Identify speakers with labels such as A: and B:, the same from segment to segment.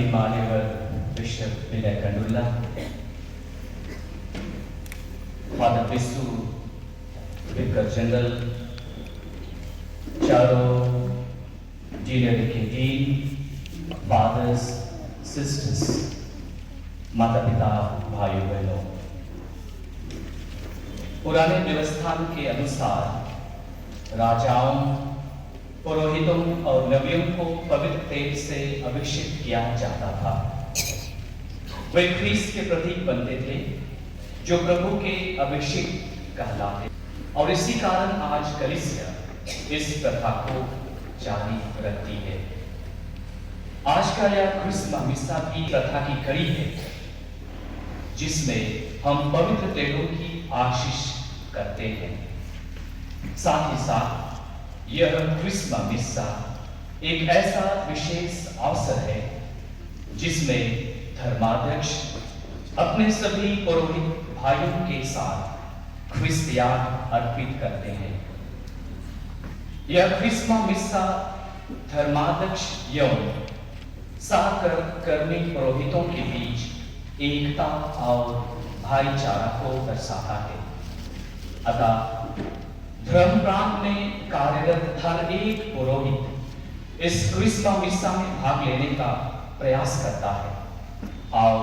A: सभी मान्यवर बिशप विनय कंडुल्ला, father Visu vicar general, चारों जीनियर के डीन, फादर्स, सिस्टर्स, माता पिता, भाइयों बहनों, पुराने व्यवस्थान के अनुसार राजाओं, पुरोहितों और नबियों को पवित्र तेल से अभिषेक किया जाता था। वे ख्रीस्त के प्रतीक बनते थे जो प्रभु के अभिषेक कहलाते, और इसी कारण आज कलीसिया इस प्रथा को जारी रखती है। आज का यह क्रिसमस मिसा की प्रथा की कड़ी है, जिसमें हम पवित्र तेलों की आशीष करते हैं। साथ ही साथ यह क्रिसमस मिसा एक ऐसा विशेष अवसर है जिसमें धर्माध्यक्ष अपने सभी पुरोहित भाइयों के साथ ख्रिस्त याग अर्पित करते हैं। यह क्रिसमस मिसा धर्माध्यक्ष एवं सहकर्मी पुरोहितों के बीच एकता और भाईचारा को दर्शाता है। अतः धर्म प्रांत में कार्यरत हर एक पुरोहित इस क्रिसमस मिसा में भाग लेने का प्रयास करता है और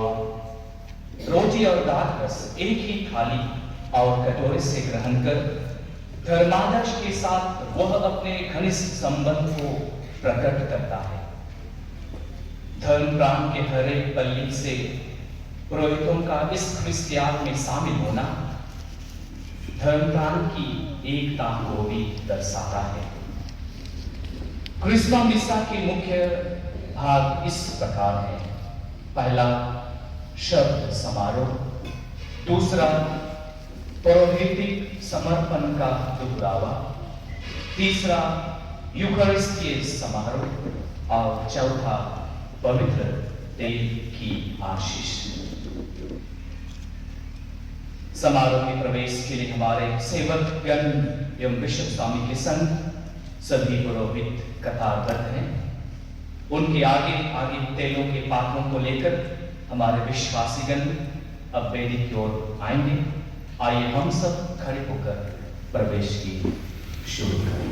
A: रोटी और दाल रस एक ही थाली और कटोरे से ग्रहण कर धर्माध्यक्ष के साथ वह अपने घनिष्ठ संबंध को प्रकट करता है। धर्म प्रांत के हर एक पल्ली से पुरोहितों का इस ख्रिस्त याग में शामिल होना धर्म प्रांत की एकता को भी दर्शाता है। क्रिसमस मिसा के मुख्य भाग इस प्रकार है। पहला, शब्द समारोह। दूसरा, पौरोहित्यिक समर्पण का दुहरावा। तीसरा, यूखरिस्तीय समारोह। और चौथा, पवित्र तेल की आशीष। समारोह में प्रवेश के लिए हमारे सेवक गण एवं बिशप स्वामी के संग सभी पुरोहित कतारबद्ध हैं। उनके आगे आगे तेलों के पात्रों को लेकर हमारे विश्वासीगण अब वेदी की ओर आएंगे। आइए हम सब खड़े होकर प्रवेश की शुरू करें।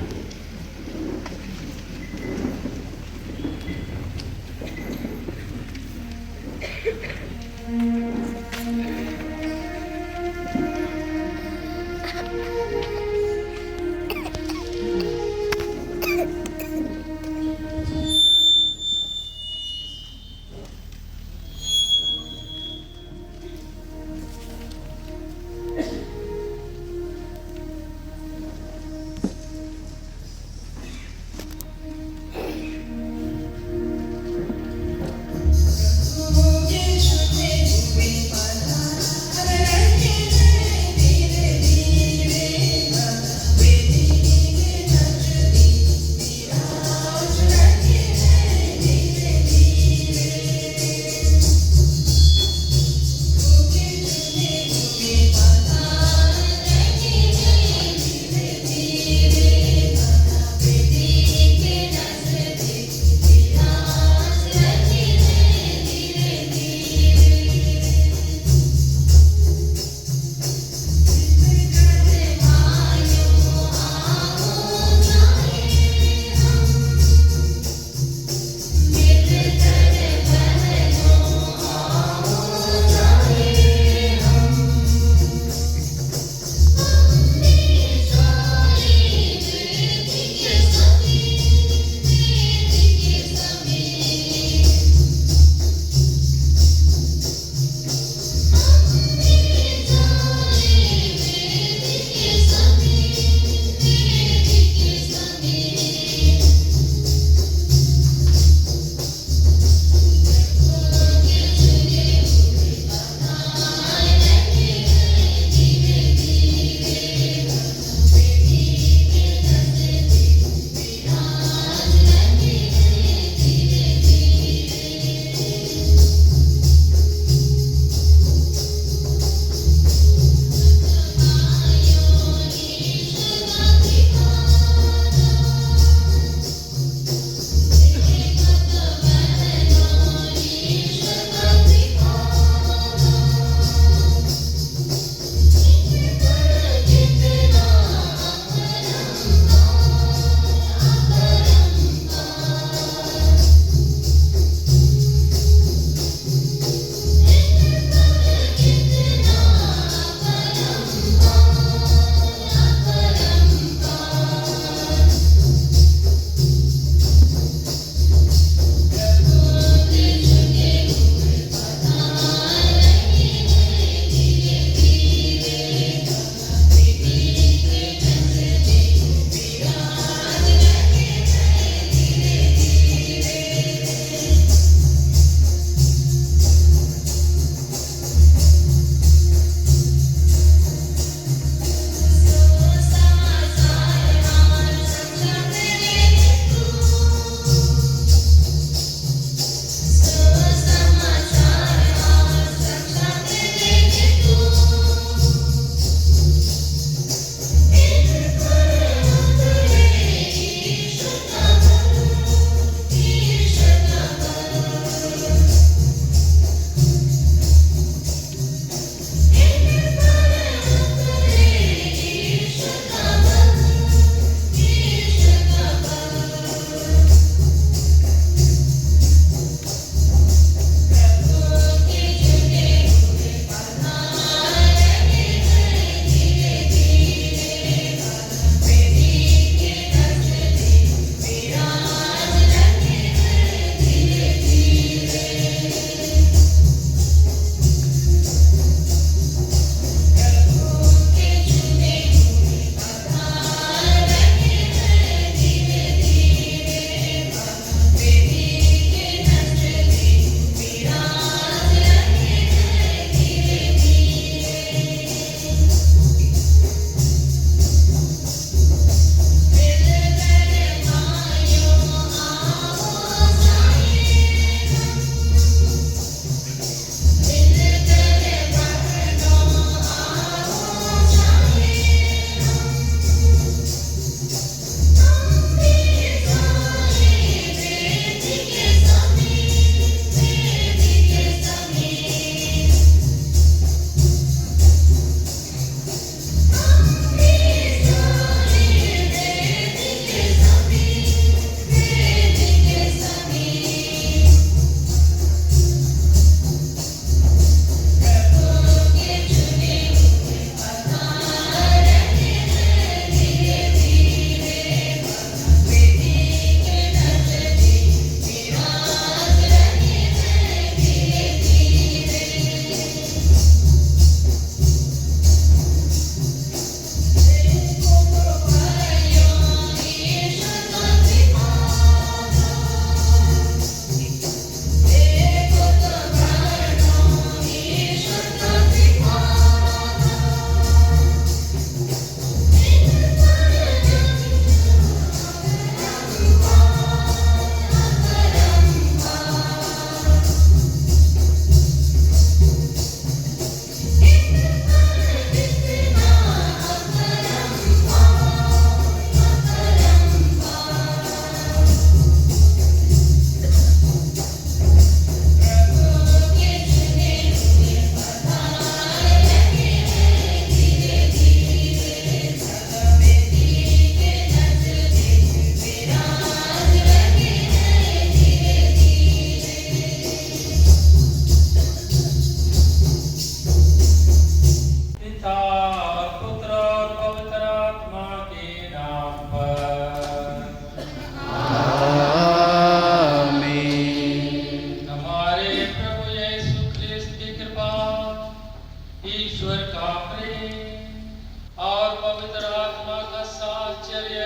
B: पवित्र आत्मा का साहचर्य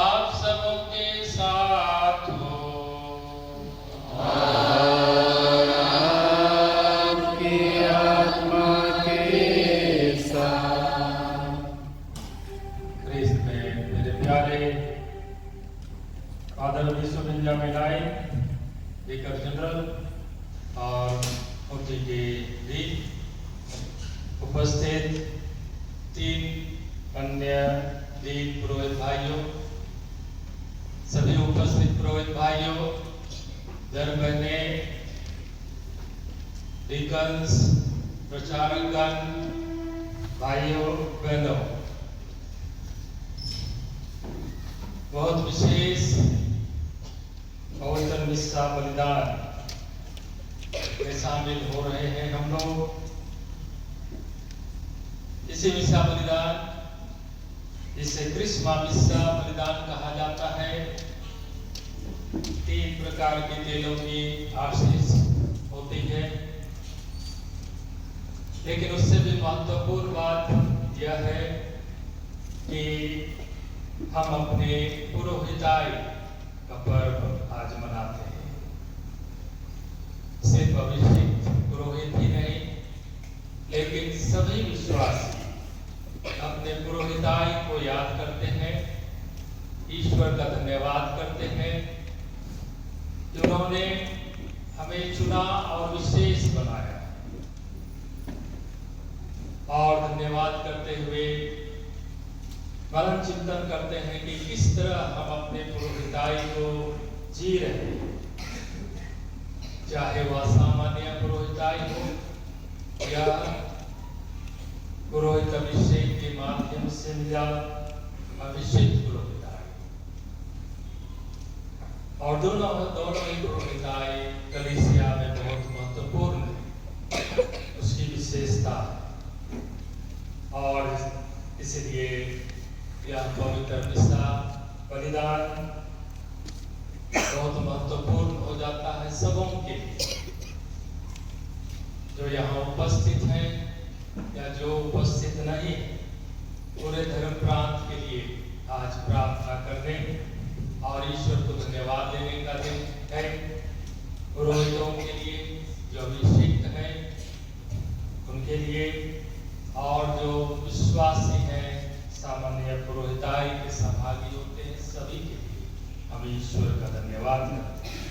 B: आप सबों के साथ हो।
C: आपकी आत्मा के साथ।
B: ख्रिस्त में मेरे प्यारे फादर विश्व बेंजामिन विकार जनरल और मुफ्ती के लीग, उपस्थित 3 अन्य लीग पुरोहित भाइयों, सभी उपस्थित पुरोहित भाइयों, दर बहने, डीकन्स, प्रचारकगण, भाइयों बहनों, बहुत विशेष पवित्र मिस्सा बलिदान में शामिल हो रहे हैं हम लोग। इसी मिस्सा बलिदान, जिसे क्रिस्मा मिस्सा बलिदान कहा जाता है, 3 प्रकार के तेलों की आशीष होती है, लेकिन उससे भी महत्वपूर्ण बात यह है कि हम अपने पुरोहिताई का पर्व आज मनाते हैं। सिर्फ अभिषिक्त पुरोहित ही नहीं, लेकिन सभी विश्वासी अपने पुरोहिताई को याद करते हैं, ईश्वर का धन्यवाद करते हैं जिन्होंने हमें चुना और विशेष बनाया, और धन्यवाद करते हुए मनन चिंतन करते हैं कि किस तरह हम अपने पुरोहिताई को जी रहे हैं, चाहे वह सामान्य पुरोहिताई हो या पुरोहित अभिषेक के माध्यम से मिला अभिषेक पुरोहिताई, और दोनों ही पुरोहिताई कलीसिया में बहुत महत्वपूर्ण है, उसकी विशेषता, और इसलिए यह पवित्र मिस्सा बलिदान बहुत महत्वपूर्ण हो जाता है सबों के लिए, जो यहाँ उपस्थित हैं या जो उपस्थित नहीं, पूरे धर्म प्रांत के लिए आज प्रार्थना करने और ईश्वर को धन्यवाद देने का दिन है। पुरोहितों के लिए जो अभिषिक्त हैं उनके लिए, और जो विश्वासी हैं, सामान्य पुरोहिताई के सहभागी होते हैं, सभी के लिए हम ईश्वर का धन्यवाद करते हैं।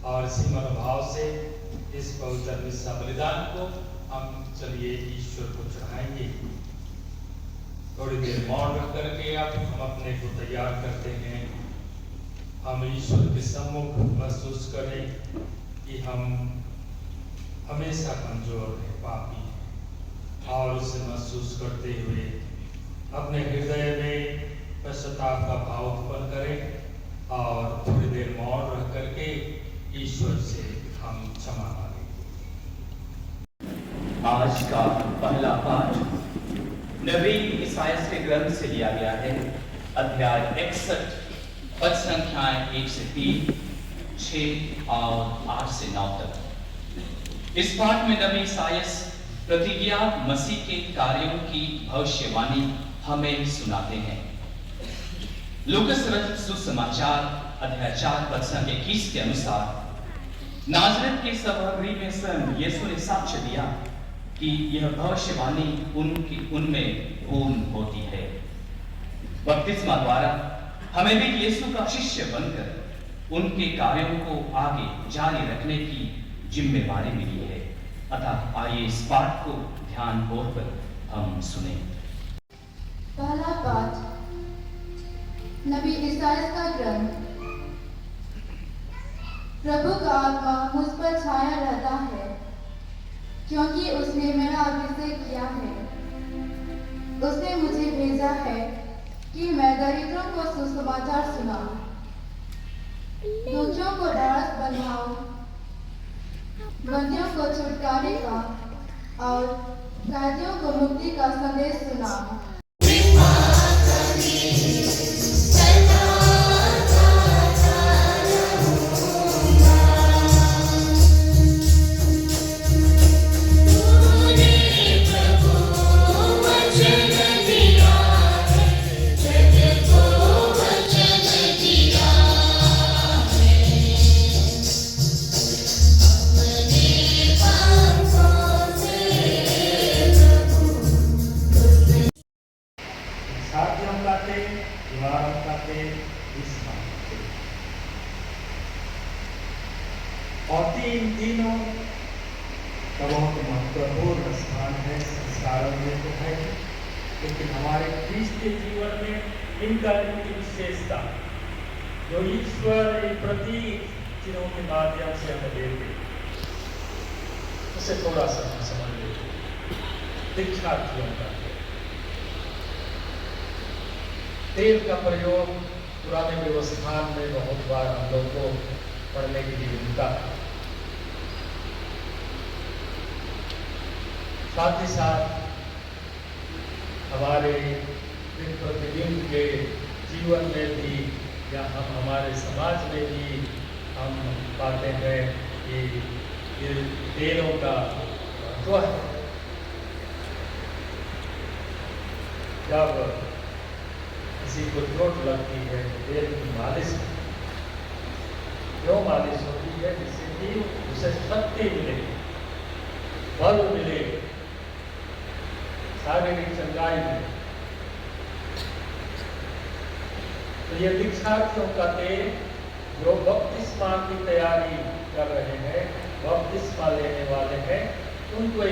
B: और इसी मनोभाव से इस पवित्र मिस्सा बलिदान को हम चलिए ईश्वर को चढ़ाएंगे। थोड़ी देर मौन रख करके अब हम अपने को तैयार करते हैं। हम ईश्वर के सम्मुख महसूस करें कि हम हमेशा कमजोर हैं, पापी हैं, और उसे महसूस करते हुए अपने हृदय में पश्चाताप का भाव उत्पन्न करें, और थोड़ी देर मौन रह करके ईश्वर से हम क्षमा मांगें।
A: आज का पहला पाठ नबी ईसायाह के ग्रंथ से लिया गया है, अध्याय 61, पद संख्याएं 1 से 3, 6 और 8 से 9 तक। इस पाठ में नबी ईसायाह प्रतिज्ञा मसीह के कार्यों की भविष्यवाणी हमें सुनाते हैं। लूकास रचित सुसमाचार अध्याय 4 पद संख्या 21 के अनुसार नाज़रेत के सभागृह में स्वयं यीशु ने साक्ष्य दिया कि यह भविष्यवाणी उनमें पूर्ण होती है। बपतिस्मा द्वारा हमें भी यीशु का शिष्य बनकर उनके कार्यों को आगे जारी रखने की जिम्मेवारी मिली है। अतः आइए इस पाठ को ध्यानपूर्वक हम सुने।
D: पहला पाठ नबी ईसायाह का ग्रंथ। प्रभु का आत्मा मुझ पर छाया रहता है, क्योंकि उसने मेरा अभिषेक किया है। उसने मुझे भेजा है कि मैं दरिद्रों को सुसमाचार सुनाऊं, दुखियों को ढाढ़स बंधाऊं, बंदियों को छुटकारे का और कैदियों को मुक्ति का संदेश सुनाऊं।
E: तूने प्रभु वचन दिया छातियों का तेल, दीवारों का तेल, क्रिस्मा का तेल। और तीनों का बहुत महत्वपूर्ण स्थान है संस्कारों में तो है, लेकिन हमारे क्रिस्तीय जीवन में इनका इनकी विशेषता जो ईश्वर इन प्रतीक चिन्हों के माध्यम से हमें देते उसे थोड़ा सा हम समझ लेते। दीक्षार्थियों का तेल का प्रयोग पुराने व्यवस्थान में बहुत बार हम लोग को पढ़ने के लिए मिलता है। साथ ही साथ हमारे दिन प्रतिदिन के जीवन में भी या हम हमारे समाज में भी हम पाते हैं कि ये तेलों का महत्व है। जब किसी को चोट लगती है तो तेल की मालिश क्यों मालिश होती है? जिससे कि उसे शक्ति मिले, बल मिले, शारीरिक चंगाई मिले। तो ये दीक्षार्थियों का तेल जो बपतिस्मा की तैयारी कर रहे हैं, बपतिस्मा लेने वाले हैं, उनको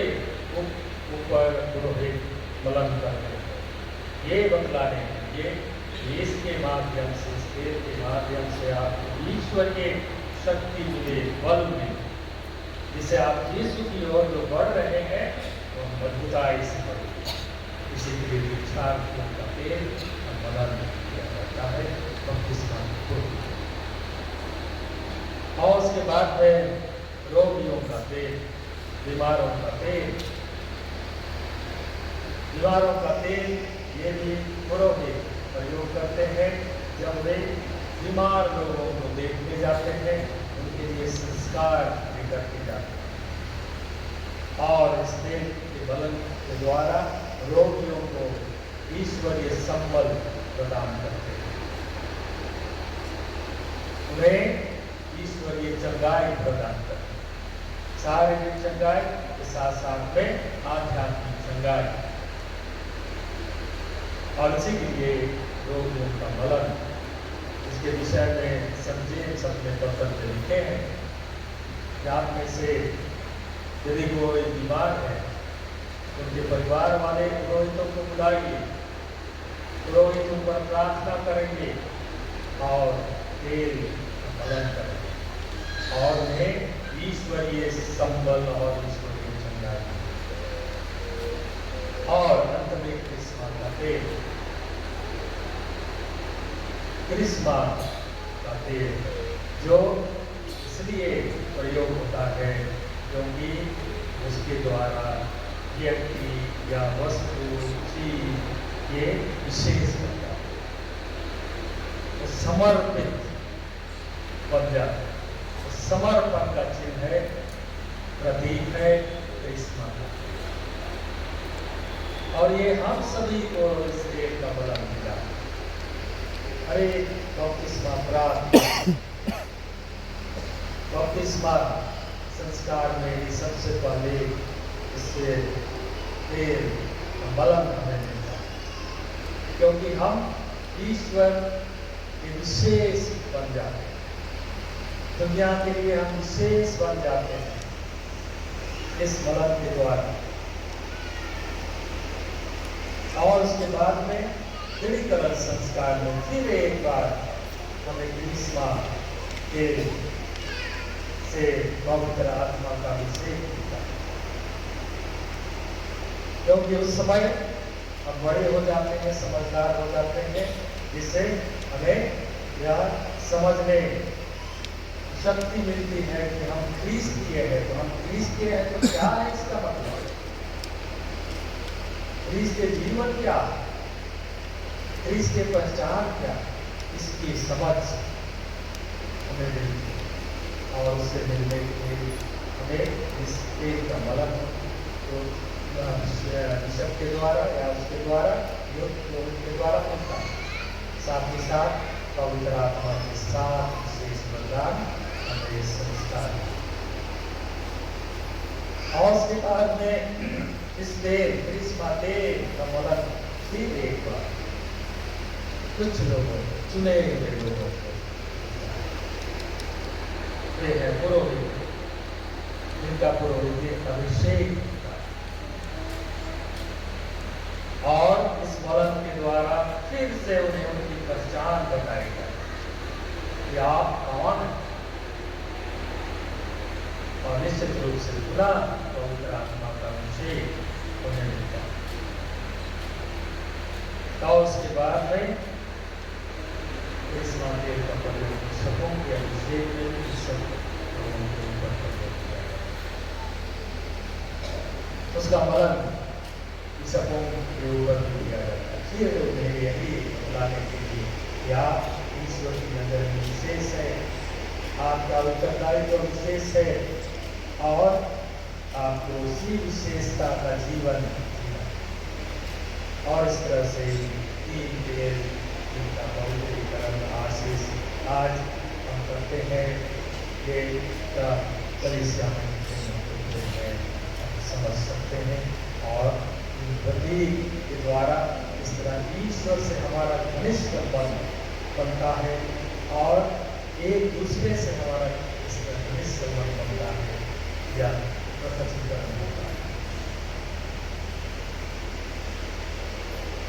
E: ऊपर पुरोहित मलन कर रहे हैं। ये बतला रहे हैं ये इसके माध्यम से, इस तेल के माध्यम से आपको ईश्वर के शक्ति मिले, बल मिले, जिसे आप यीशु की ओर जो बढ़ रहे हैं वो मजबूताई से बढ़े। इसी के लिए दीक्षार्थियों का तेल मलन किया जाता है बपतिस्मा पूर्व। और उसके बाद में रोगियों का तेल, बीमारों का तेल। बीमारों का तेल ये भी पुरोहित प्रयोग करते हैं जब वे बीमार लोगों को देखने जाते हैं, उनके लिए संस्कार भी करके जाते हैं। और इस तेल के बलन के द्वारा रोगियों को ईश्वरीय संबल प्रदान करते हैं, उन्हें ईश्वरीय चंगाई प्रदान करते हैं। शारीरिक चंगाई के साथ साथ में आध्यात्मिक चंगाई। और इसी के लिए रोगियों का मलन, इसके विषय में संजीव अपने पत्र में लिखे हैं कि आप में से यदि कोई बीमार है, उनके परिवार वाले पुरोहितों को बुलाइए, पुरोहित उन पर प्रार्थना करेंगे और तेल मलन करेंगे और उन्हें ईश्वरीय संबल और ईश्वरीय चंगाई। और अंत में क्रिस्मा का तेल, क्रिस्मा का तेल जो इसलिए प्रयोग होता है क्योंकि उसके द्वारा व्यक्ति या वस्तु चीज ये विशेष बन जाता है, समर्पित बन जाता है। समर्पण का चिन्ह है, प्रतीक है क्रिस्मा का। और ये हम सभी को इस तेल का बलन मिला। अरे बपतिस्मा प्राप्त, बपतिस्मा संस्कार में सबसे पहले इससे तेल बलन हमें मिलता है, क्योंकि हम ईश्वर के विशेष बन जाते हैं, दुनिया के लिए हम विशेष बन जाते हैं इस बलन के द्वारा। और उसके बाद में दृढ़ीकरण संस्कार में फिर एक बार हमें क्रिस्मा के से पवित्र आत्मा का अभिषेक होता है, क्योंकि उस समय हम बड़े हो जाते हैं, समझदार हो जाते हैं, जिससे हमें यह समझने शक्ति मिलती है कि हम क्रिस्तीय हैं। तो हम क्रिस्तीय हैं तो क्या है इसका मतलब? क्रिस्तीय जीवन क्या है, क्रिस्तीय पहचान क्या, इसकी समझ हमें मिलती है। और उससे मिलने के लिए हमें इस तेल का मलन तो बिशप के द्वारा या उसके द्वारा के द्वारा होता है। साथ ही साथ पवित्र आत्मा के साथ विशेष वरदान हमें संस्कार। और उसके बाद में इस तेल क्रिस्मा तेल का मलन फिर एक बार कुछ लोगों को, चुने हुए लोगों को, वे है पुरोहित, जिनका पुरोहित अभिषेक होता है। और इस वलन के द्वारा फिर से उन्हें उनकी पहचान बताई जाए कि आप कौन हैं। और निश्चित रूप से पुनः पवित्र आत्मा का अभिषेक उन्हें मिलता है। और उसके बाद में इस माते का प्रयोग सबों के अभिषेक में भी सब लोगों के ऊपर प्रयोग किया गया। उसका मरण सबों के ऊपर भी किया जाता है। फिर उन्हें यही बुलाने के लिए या ईश्वर की नजर में विशेष है, आपका उत्तरदायित्व विशेष है और आपको उसी विशेषता का जीवन जीना। और इस तरह से 3 पेड़ जिनका पवित्रीकरण आशीष आज हम करते हैं, ये कलीसिया में हम समझ सकते हैं। और प्रतीक के द्वारा इस तरह ईश्वर से हमारा घनिष्ठ संबंध बनता है और एक दूसरे से हमारा इस तरह घनिष्ठ संबंध बनता है या प्रकटीकरण होता है।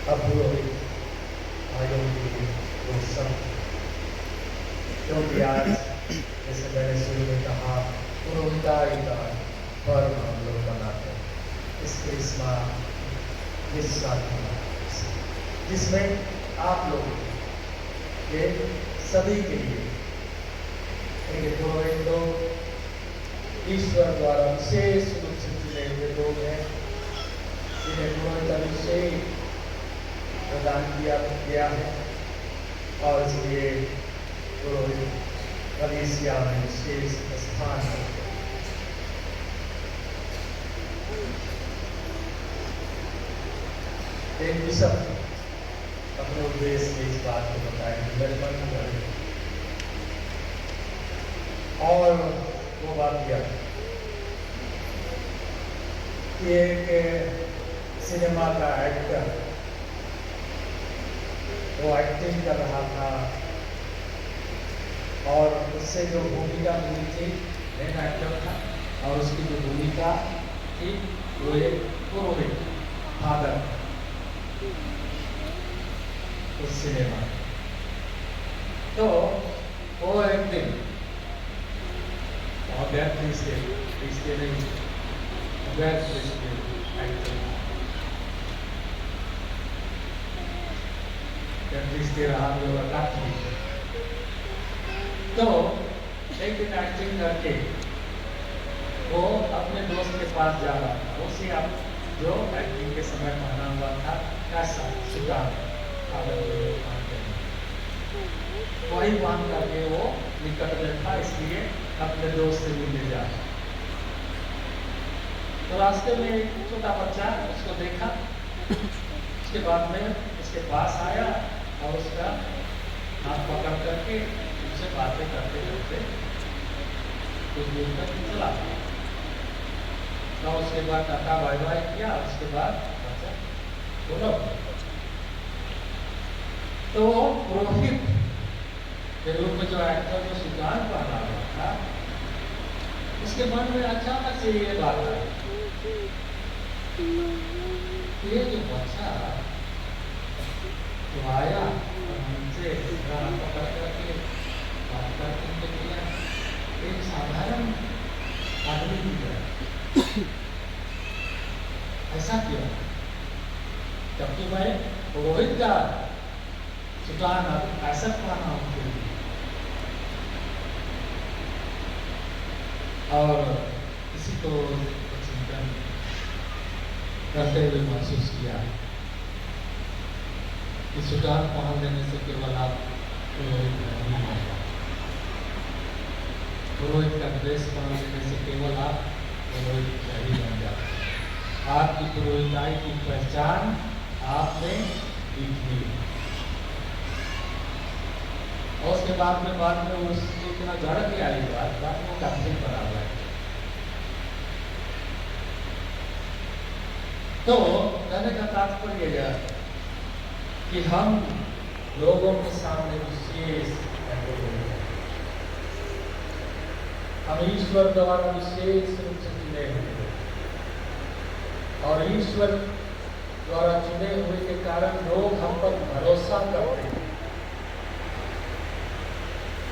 E: अब पुरोहित भाइयों के लिए वो सब, क्योंकि आज जैसे मैंने शुरू में कहा पुरोहिताई का पर्व हम लोग मनाते हैं, इस क्रिसमा जिसमें आप लोग के सभी के लिए एक पुरोहित लोग ईश्वर द्वारा विशेष रूप से चुने हुए लोग हैं, जिन्हें पुरोहित अभिषेक प्रदान किया गया है। और इसलिए पुरोहित कलीसिया में विशेष स्थान है। एक बिशप अपने उद्देश्य में इस बात को बताएंगे, मेरे मन में पड़े। और वो बात यह कि एक सिनेमा का एक्टर वो एक्टिंग कर रहा था और उससे जो भूमिका मिली थी, मेन एक्टर था और उसकी जो भूमिका थी वो एक पुरोहित फादर उस सिनेमा। तो वो एक दिन और गैर इसके नहीं गैर एक्टर रहा काफी। तो एक दिन एक्टिंग करके वो अपने दोस्त के पास जा रहा था, उसे आप जो एक्टिंग के समय पहना हुआ था कैसा सुधार वही बांध करके वो निकट में था, इसलिए अपने दोस्त से मिलने जा। तो रास्ते में एक छोटा बच्चा उसको देखा, उसके बाद में उसके पास आया और उसका हाथ पकड़ करके उससे बातें करते करते कुछ दूर तक चला। तो उसके बाद टाटा बाय बाय किया, उसके बाद बच्चा बोलो। तो पुरोहित के रूप में जो एक्टर जो सुजान पहना हुआ था, उसके मन में अचानक से ये बात आई, ये जो बच्चा तो आया और हमसे पकड़ करके बात करने के लिए एक साधारण आदमी की तरह ऐसा क्यों? जबकि मैं पुरोहित का सुल्तान ऐसा पाना हूँ और इसी को चिंतन करते हुए महसूस किया कि सुल्तान पहन देने से केवल आप पुरोहित नहीं होगा, पुरोहित का ड्रेस पहन देने से केवल आप पुरोहित नहीं बन जाते। आपकी पुरोहिताई की पहचान आप में दिखी। और उसके बाद में उसको इतना झड़क गया ये बात वो काफी पर आ गया। तो कहने का तात्पर्य यह कि हम लोगों के सामने विशेष अनुभव है। हम ईश्वर द्वारा विशेष रूप से चुने हुए हैं और ईश्वर द्वारा चुने हुए के कारण लोग हम पर भरोसा करते हैं,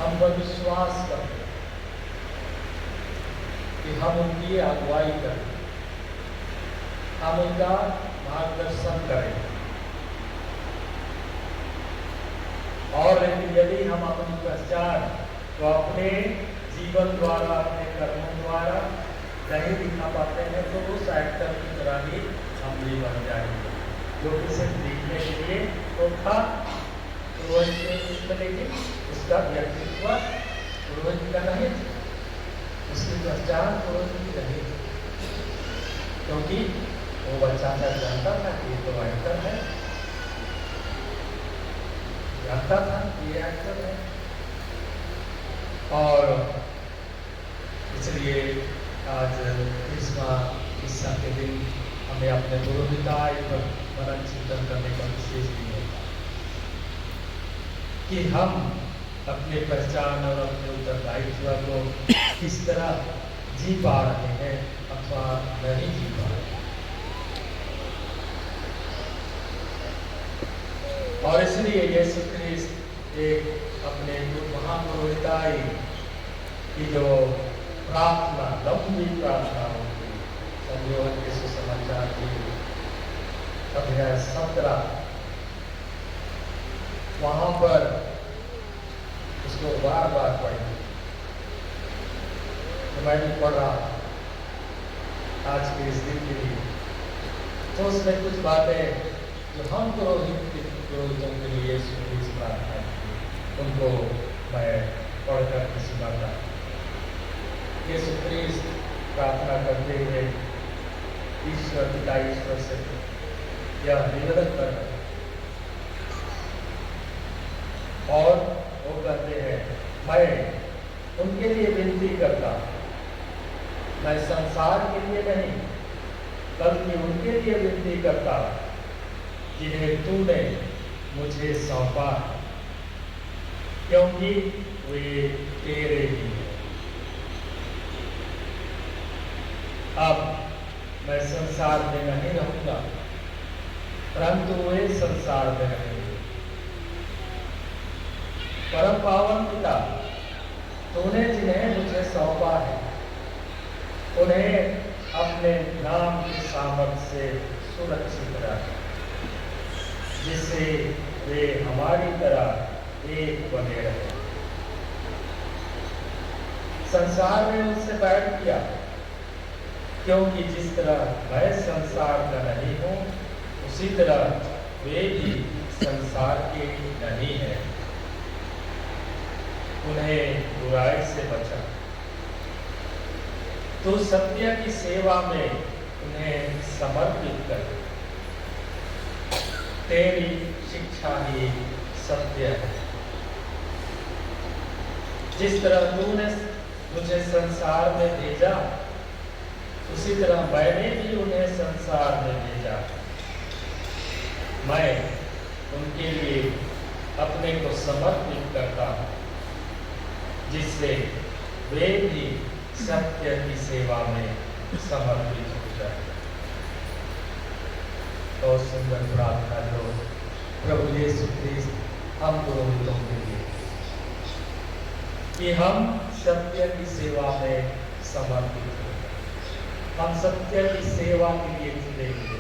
E: हम पर विश्वास करते हैं कि हम उनकी अगुवाई करें, हम उनका मार्गदर्शन करें। और यदि हम अपनी पहचान तो अपने जीवन द्वारा, अपने कर्मों द्वारा नहीं दिखा पाते हैं तो उस एक्टर की तरह ही हम भी बन जाएंगे, जो कि सिर्फ दिखने के लिए तो था पुरोहित के, लेकिन उसका व्यक्तित्व पुरोहित का नहीं, उसकी पहचान पुरोहित की नहीं, क्योंकि वो बच्चा जानता था कि ये तो एक्टर है, जानता था ये एक्टर है। और इसलिए आज क्रिसमस के दिन हमें अपने पुरोहिताई पर मनन चिंतन करने का विशेष दिन होता है कि हम अपने पहचान और अपने उत्तरदायित्व को किस तरह जी पा रहे हैं अथवा नहीं जी पा रहे हैं। और इसलिए यीशु ख्रिस्त एक अपने महापुरोहिताई की जो प्रार्थना, लंबी प्रार्थना होती, संयोजन के सुसमाचार की अध्याय 17, वहां पर उसको बार बार पढ़ी। तो मैं भी पढ़ रहा आज के इस दिन के लिए, तो उसमें कुछ बातें जो हम पुरोहितों के लिए इस प्रार्थना की, उनको मैं पढ़कर सुनाता। यीशु ख्रिस्त प्रार्थना करते हुए ईश्वर पिता ईश्वर से यह निवेदन कर रहे हैं और वो कहते हैं, मैं उनके लिए विनती करता, मैं संसार के लिए नहीं बल्कि उनके लिए विनती करता जिन्हें तूने मुझे सौंपा, क्योंकि वे तेरे ही हैं। अब मैं संसार में नहीं रहूंगा, परंतु वे संसार में रहेंगे। परम पावन पिता, तूने जिन्हें मुझे सौंपा है उन्हें अपने नाम की सामर्थ्य से सुरक्षित रख, जिससे वे हमारी तरह एक बने रहे। संसार में उनसे बैठ किया, क्योंकि जिस तरह मैं संसार का नहीं हूं उसी तरह वे भी संसार के नहीं हैं। उन्हें बुराई से बचा, तो सत्य की सेवा में उन्हें समर्पित कर। तेरी शिक्षा ही सत्य है। जिस तरह तूने मुझे संसार में भेजा उसी तरह मैंने भी उन्हें संसार में भेजा। मैं उनके लिए अपने को समर्पित करता हूँ, जिससे वे भी सत्य की सेवा में समर्पित हो जाए। और सुंदर प्रार्थना जो प्रभु यीशु ख्रिस्त हम पुरोहितों के लिए, कि हम सत्य की सेवा में समर्पित हो, हम सत्य की सेवा के लिए चुने हुए,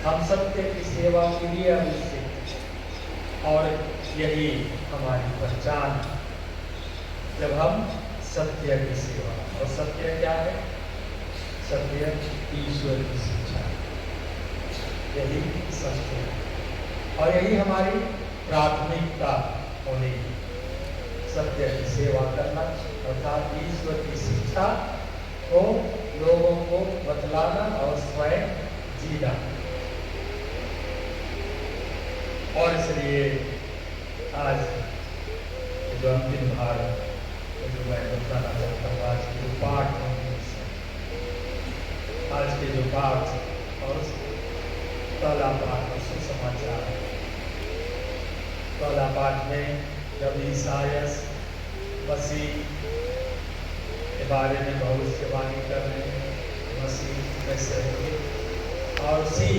E: हम सत्य की सेवा के लिए अभिषेक, और यही हमारी पहचान जब हम सत्य की सेवा। और सत्य क्या है? सत्य ईश्वर की शिक्षा, यही सत्य है और यही हमारी प्राथमिकता होनी, सत्य की सेवा करना अर्थात ईश्वर की शिक्षा को लोगों को बतलाना और स्वयं जीना। और इसलिए आज जो अंतिम भाग जो मैं बताना चाहता हूँ, आज के जो पाठ आज के जो पाठ और पहला पाठ सुसमाचार, पहला पाठ में जब ईसायास मसीह के बारे में भविष्यवाणी कर रहे हैं, मसीह कैसे होंगे, और उसी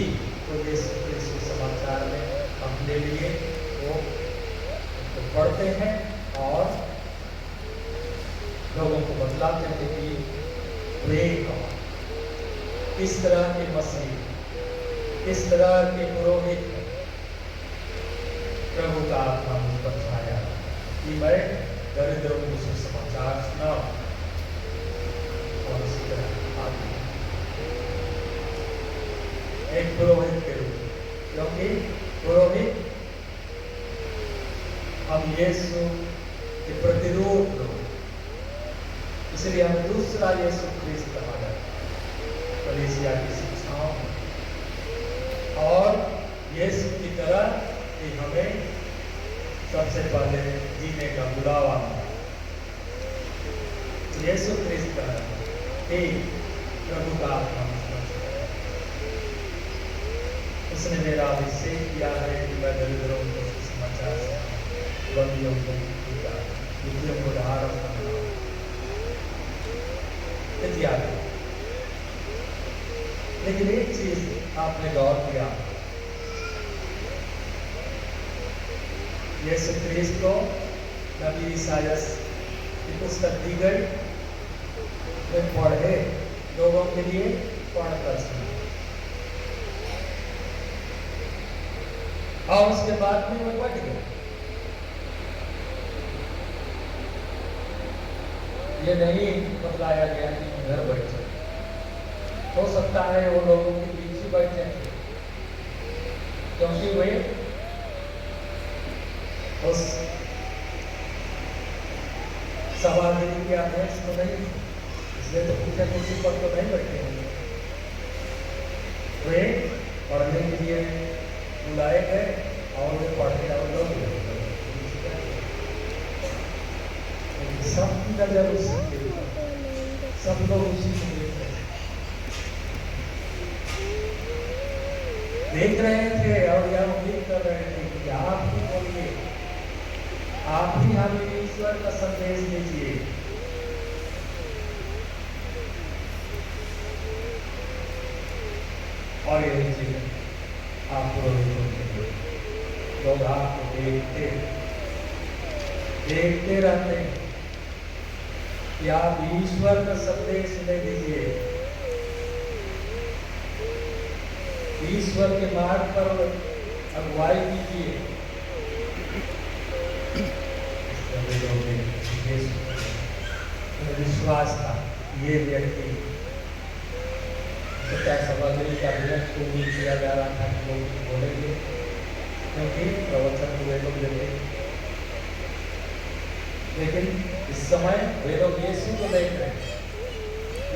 E: को यीशु समाचार में अपने लिए वो पढ़ते हैं और लोगों को बतलाते हैं कि वे किस तरह के मसीह, किस तरह के पुरोहित प्रभु का आत्मा मुझ पर छाया कि मैं दरिद्रों को सुसमाचार सुनाऊं और उसी तरह आगे एक पुरोहित के रूप में, क्योंकि पुरोहित हम यीशु के प्रतिरूप लोग, इसलिए हम दूसरा यीशु ख्रिस्त कहा जाता है कलीसिया की शिक्षाओं में, और यीशु की तरह कि हमें सबसे पहले जीने का बुलावा मिला। यीशु ख्रिस्त कह रहा है कि प्रभु का आत्मा उसने मेरा अभिषेक किया है कि मैं दरिद्रों को सुसमाचार सुनाऊं, बंदियों को दुखियों को उद्धार करना इत्यादि। लेकिन एक चीज आपने गौर किया, यीशु ख्रिस्त को नबी ईसायास की पुस्तक दी गई, वे पढ़े, लोगों के लिए पढ़कर सुना, और उसके बाद में वो बढ़ गए। ये नहीं बतलाया गया कि घर बैठे, हो सकता है वो लोगों के बीच ही बैठे थे, क्योंकि वे उस सभागिरी के अध्यक्ष तो नहीं, इसलिए तो पूछा कुर्सी पर तो नहीं बैठे होंगे। वे पढ़ने के लिए बुलाए गए और वे पढ़ने और लोग सबकी नजर उसी के ऊपर, सब लोग उसी को देख रहे थे और यह उम्मीद कर रहे थे कि आप ही बोलिए, आप ही हमें ईश्वर का संदेश दीजिए। और यही चीज आप लोग आपको देखते रहते हैं कि आप ईश्वर का संदेश दे दीजिए, ईश्वर के मार्ग पर अगुवाई कीजिए। विश्वास था ये व्यक्ति तो क्या सभागिरी का अध्यक्ष को भी किया जा रहा था कि लोग बोलेंगे, क्योंकि प्रवचन को वे लोग देते। लेकिन इस समय वे लोग यीशु को देख रहे हैं,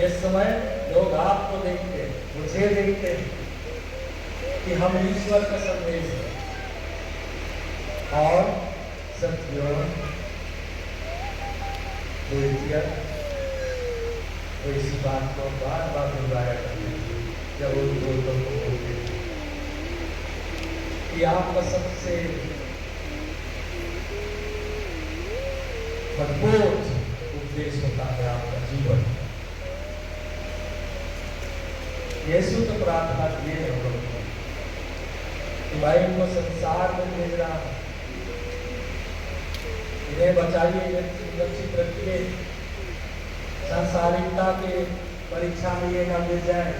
E: इस समय लोग आपको देखते, मुझे देखते कि हम ईश्वर का संदेश है। और सत्यों तो इसी बात को बार बार दोहराया करते जब वो लोगों को बोलते कि आपका सबसे मजबूत उपदेश होता है आपका जीवन। यीशु तो प्रार्थना किए हैं हम लोग कि भाई इनको संसार में भेज रहा है, इन्हें बचाइए, सुरक्षित रखिए, सांसारिकता के परीक्षा में ये ना मिल जाए,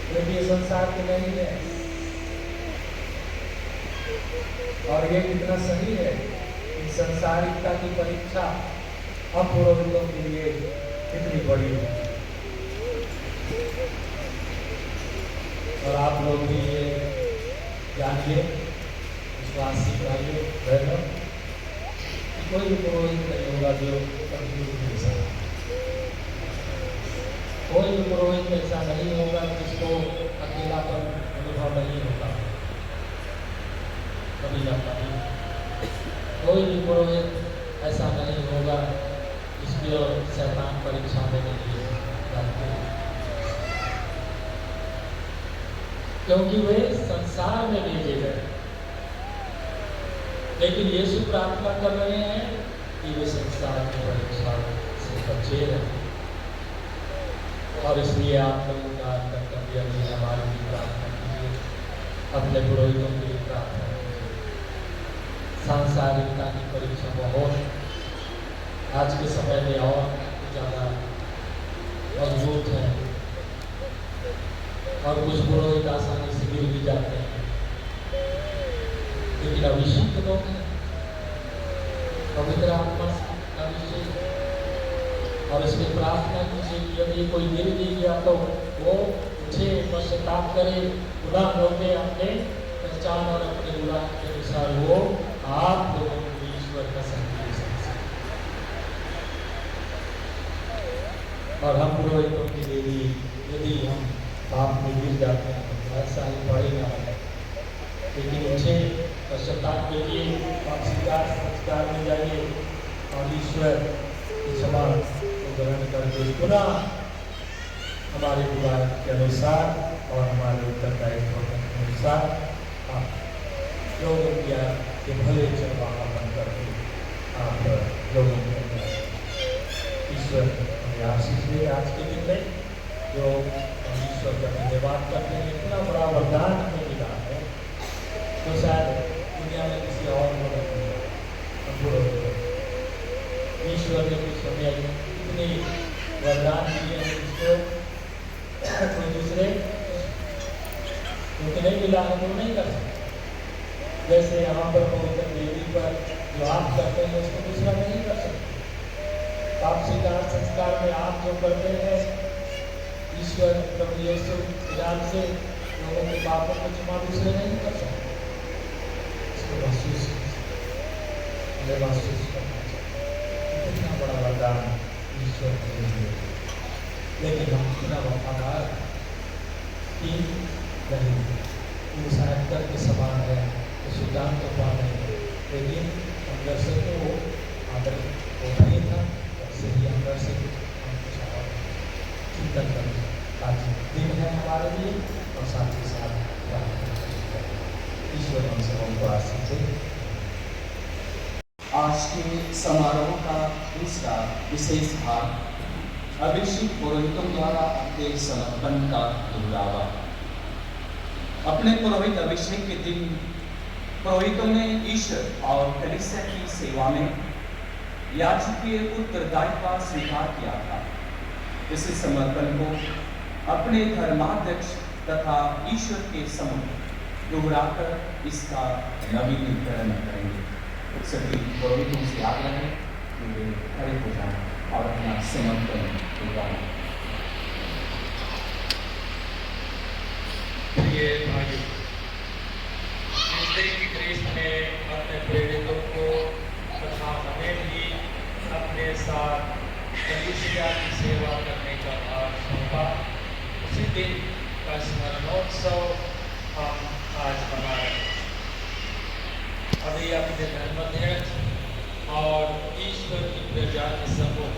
E: क्योंकि ये संसार के नहीं है। और ये कितना सही है कि सांसारिकता की परीक्षा हम पुरोहितों के लिए कितनी बड़ी है। और आप लोग भी ये जानिए, विश्वासी भाइयों बहनों, कोई भी पुरोहित नहीं होगा जो कंफ्यूज नहीं सकता, कोई भी पुरोहित ऐसा नहीं होगा जिसको अकेलापन अनुभव नहीं होगा कभी ना कभी। कोई भी पुरोहित ऐसा नहीं होगा जिसकी शैतान परीक्षा देने के लिए जाते हैं, क्योंकि वे संसार में भेजे गए। लेकिन यीशु प्रार्थना कर रहे हैं कि वे संसार के परीक्षा से बचे रहें। और इसलिए आप लोगों का कर्तव्य भी हमारे लिए प्रार्थना कीजिए, अपने पुरोहितों के लिए प्रार्थना कीजिए। सांसारिकता की परीक्षा बहुत आज के समय में और ज़्यादा मजबूत है और कुछ पुरोहित आसानी से गिर भी जाते हैं, लेकिन अभिषेक लोग हैं, पवित्र आत्मा का अभिषेक, और इसमें प्रार्थना कीजिए कि यदि कोई गिर भी गया तो वो मुझे पश्चाताप करे, गुनाह होते अपने पहचान और अपने गुनाह के अनुसार वो आप लोगों को ईश्वर का संदेश दे सके। और हम पुरोहितों के लिए भी यदि हम पाप में गिर जाते हैं तो ऐसा ही पड़ेगा, लेकिन मुझे पश्चाताप के लिए आप संस्कार में जाइए और ईश्वर की क्षमा को ग्रहण करके पुनः हमारे बुराई के अनुसार और हमारे उत्तरदायित्व के अनुसार आप लोगों के भले चरवाहा बन करके आप लोगों के अंदर ईश्वर हमें आशीष दे। आज के दिन में जो हम ईश्वर का धन्यवाद करते हैं, इतना बड़ा वरदान हमें मिला है तो शायद दुनिया में किसी और को नहीं मिला। ईश्वर ने कुछ हमें इतने वरदान दिए हैं जिसको कोई दूसरे क्योंकि नहीं मिला है वो नहीं कर सकते। जैसे यहाँ पर पवित्र देवी पर जो आप करते हैं उसको दूसरा नहीं कर सकते। पाप स्वीकार संस्कार में आप जो करते हैं, ईश्वर प्रभु यीशु ज्ञान से लोगों के पापों को क्षमा दूसरे नहीं कर सकते। इसको महसूस करना चाहिए, कितना बड़ा वरदान ईश्वर के लिए। लेकिन हम इतना वफादार कि नहीं, वो शायद कर के समान है तो सुल्तान तो पा नहीं, लेकिन अंदर से तो वो आदर होता ही था, वैसे ही अंदर से हम कुछ और चिंतन करें ताकि दिन है हमारे लिए और साथ ही साथ ईश्वर हम सबों को आशीष दे।
A: आज के समारोह का दूसरा विशेष भाग अभिषेक पुरोहितों द्वारा अपने समर्पण का दोहरावा। अपने पुरोहित अभिषेक के दिन पुरोहितों ने ईश्वर और कलीसिया की सेवा में याजकीय उत्तरदायित्व स्वीकार किया था। इस समर्पण को अपने धर्माध्यक्ष तथा ईश्वर के सम्मुख दोहराकर इसका नवीनीकरण करेंगे। सभी पुरोहितों से आग्रह है कि वे खड़े हो जाएं और अपना समर्पण दोहराएं।
B: प्रिय भाइयों, जिस दिन ख्रीस्त ने अपने प्रेरितों को तथा हमें भी अपने साथ कलीसिया की सेवा करने का भार सौंपा, उसी दिन का स्मरणोत्सव हम आज मना रहे हैं। अभी अपने धर्माध्यक्ष और ईश्वर की प्रजा के सम्मुख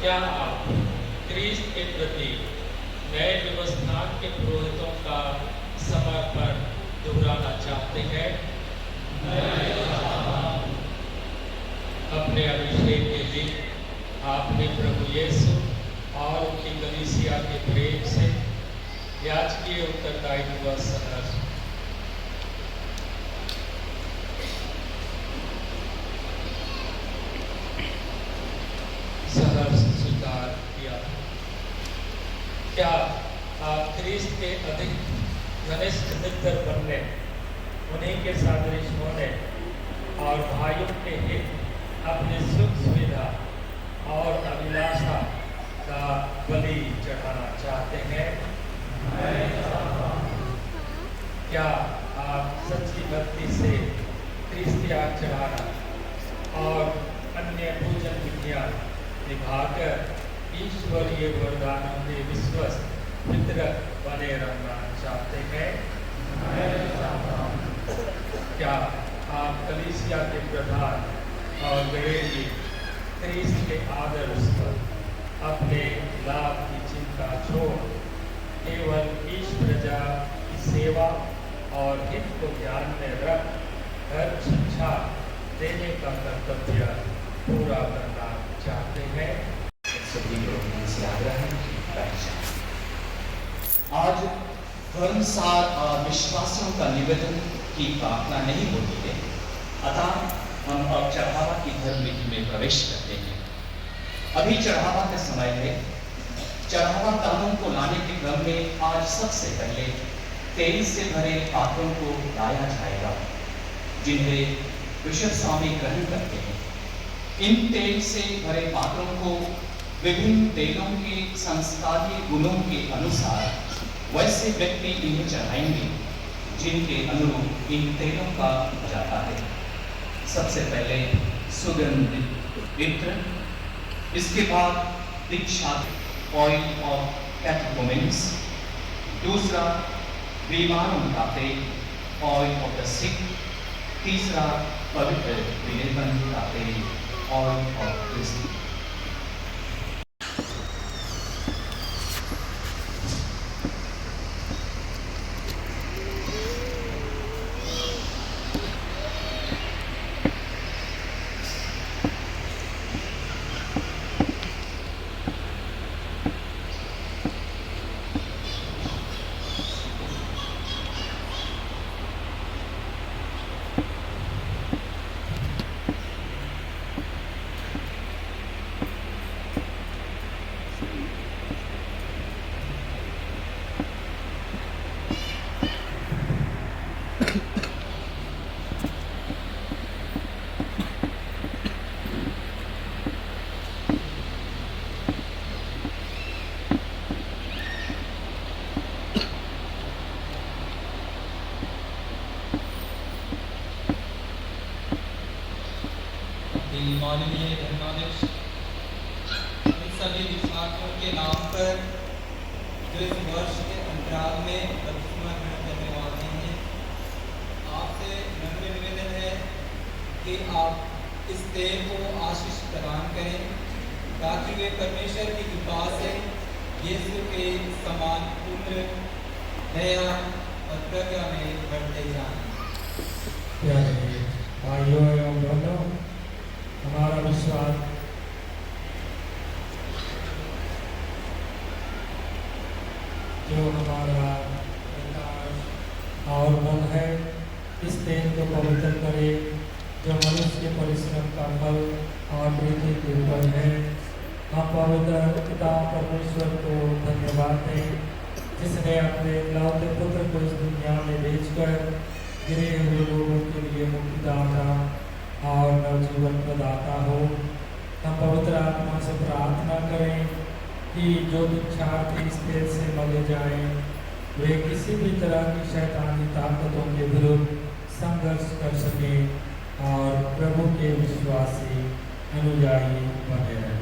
B: क्या आप ख्रीस्त के प्रति नए व्यवस्था के पुरोहितों का समर्पण दोहराना चाहते हैं? अपने अभिषेक के दिन आपने प्रभु यीशु और उनकी कलीसिया के प्रेम से याजकीय उत्तरदायित्व सहर्ष स्वीकार किया। क्या आप ख्रीस्त के अधिक घनिष्ठ मित्र बनने, उन्हीं के सादृश होने और भाइयों के हित, अपने सुख सुविधा और अभिलाषा का बलि चढ़ाना चाहते हैं? क्या आप सच्ची भक्ति से ख्रीस्त त्याग चढ़ाना और अन्य पूजन विधियां निभाकर ईश्वरीय वरदानों के विश्वस्त मित्र बने रहना चाहते हैं? क्या आप कलीसिया के प्रधान और गणेश ख्रीस्त के आदर्श पर अपने लाभ की चिंता छोड़ केवल ईश प्रजा की सेवा और हित को ध्यान में रख हर
E: देने का कर्तव्य पूरा करना चाहते हैं।
A: सभी लोगों से आग्रह है कि बैठ जाएं। आज धर्मसार विश्वासियों का निवेदन की प्रार्थना नहीं होती है, अतः हम अब चढ़ावा की धर्म विधि में प्रवेश करते हैं। अभी चढ़ावा का समय है। चढ़ावा दानों को लाने के क्रम में आज सबसे पहले तेल से भरे पात्रों को लाया जाएगा, जिन्हें बिशप स्वामी ग्रहण करते हैं। इन तेल से भरे पात्रों को विभिन्न तेलों के संस्कारीय गुणों के अनुसार वैसे व्यक्ति इन्हें चढ़ाएंगे जिनके अनुरूप इन तेलों का जाता है। सबसे पहले सुगंधित इत्र, इसके बाद दीक्षा ऑयल ऑफ कैटेकोमेंस, दूसरा बीमारों का तेल ऑयल ऑफ द सिक, तीसरा पवित्र विलेपन का तेल ऑयल ऑफ क्रिस्ट।
F: माननीय धर्माध्यक्ष, इन सभी विश्वासियों के नाम पर जो इस वर्ष के अंतराल में बपतिस्मा ग्रहण करने वाले हैं, आपसे नम्र निवेदन है कि आप इस तेल को आशीष प्रदान करें ताकि वे परमेश्वर की कृपा से यीशु के समान उम्र, दया और प्रज्ञा में बढ़ते जाएं।
E: प्यारे भाइयों एवं बहनों, हमारा विश्वास जो हमारा और मन है, इस तेल को पवित्र करे जो मनुष्य के परिश्रम का फल और प्रीति के ऊपर है। हम पवित्र पिता परमेश्वर को धन्यवाद दें, जिसने अपने इकलौते पुत्र को इस दुनिया में भेजकर गिरे हुए लोगों के लिए मुक्तिदाता और नवजीवन प्रदाता हो। हम पवित्र आत्मा से प्रार्थना करें कि जो दीक्षार्थी इस तेल से मले जाएं, वे किसी भी तरह की शैतानी ताकतों के विरुद्ध संघर्ष कर सकें और प्रभु के विश्वासी अनुयायी बने रहें।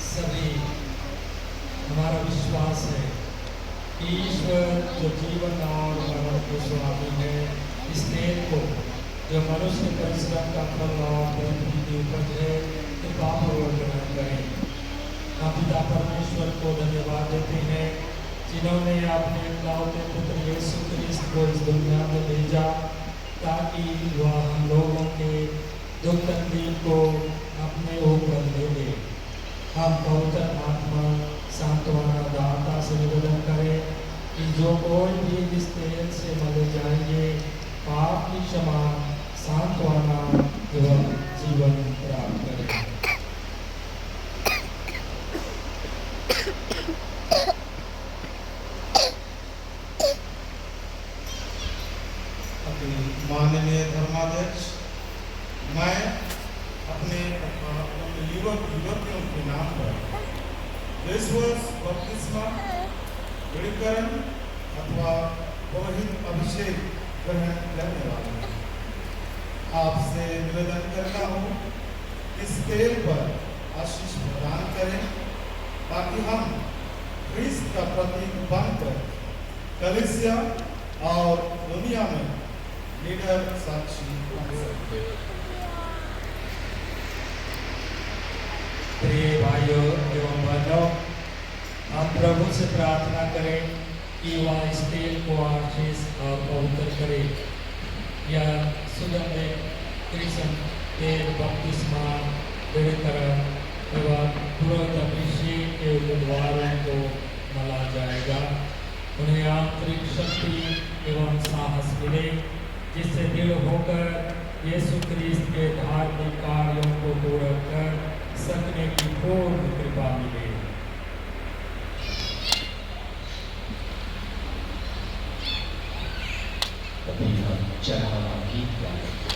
E: सभी हमारा विश्वास है कि ईश्वर जो जीवन और मरण के स्वामी है, इस तेल को जो मनुष्य परिश्रम का फल और पृथ्वी की उपज है, कृपापूर्वक ग्रहण करें। हम पिता परमेश्वर को धन्यवाद देते हैं, जिन्होंने अपने इकलौते पुत्र यीशु क्रिस्त को इस दुनिया में भेजा ताकि वह हम लोगों के दुख तकलीफ को अपने ऊपर ले ले। हम पवित्र आत्मा सांत्वना दाता से निवेदन करें कि जो कोई भी इस तेल से मले जाएंगे, पाप की क्षमा, सांत्वना एवं जीवन प्राप्त करें।
G: इस वर्ष बपतिस्मा, दृढ़ीकरण अथवा पवित्र अभिषेक ग्रहण करने वाले हैं। आपसे निवेदन करता हूँ, इस तेल पर आशीष प्रदान करें ताकि हम ख्रीस्त का प्रतीक बनकर कलीसिया और दुनिया में निडर साक्षी बन सके।
B: प्रिय भाइयों एवं बहनों, हम प्रभु से प्रार्थना करें कि वह इस तेल को आशीष और पवित्र करे। यह सुगंध कृष्ण तेल बपतिस्मा, दृढ़ीकरण एवं तुरंत अभिषेक के उम्मीदवारों को मला जाएगा। उन्हें आंतरिक शक्ति एवं साहस मिले, जिससे दृढ़ होकर यीशु क्रिस्त के धार्मिक कार्यों को पूरा कर सकने की पूर्ण कृपा मिले।
A: अभी हम चढ़ावा गीत गाएंगे।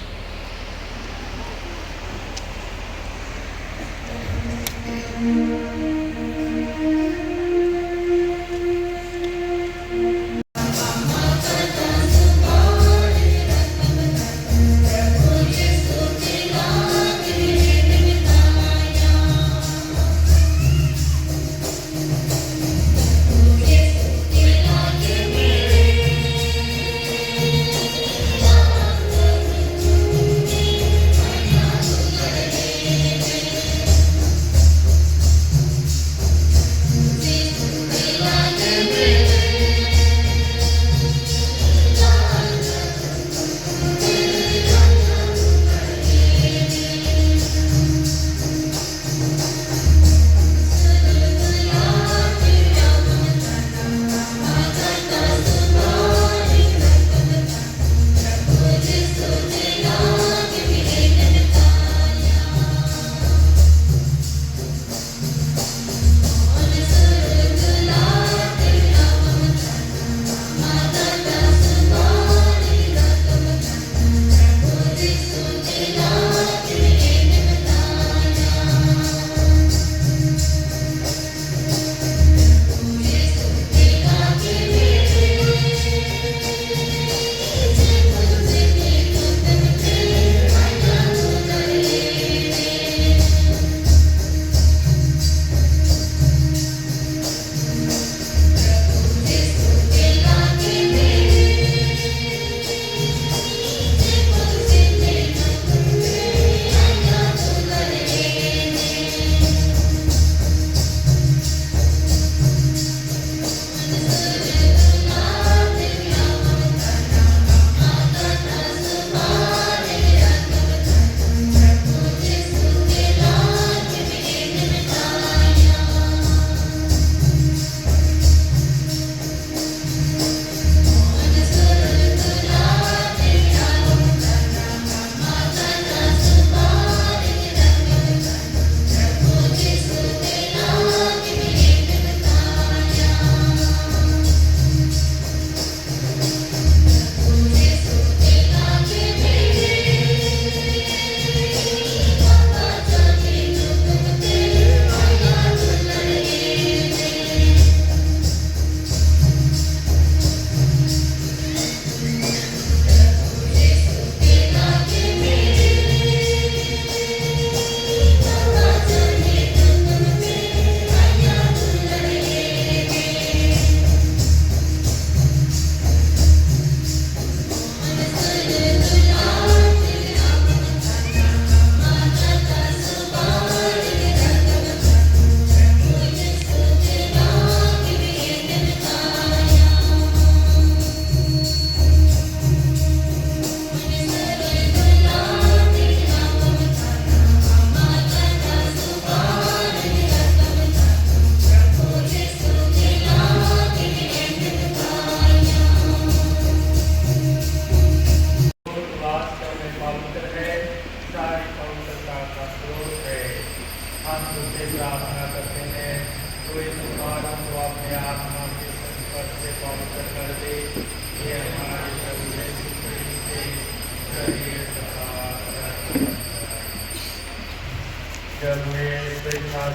H: Thank you.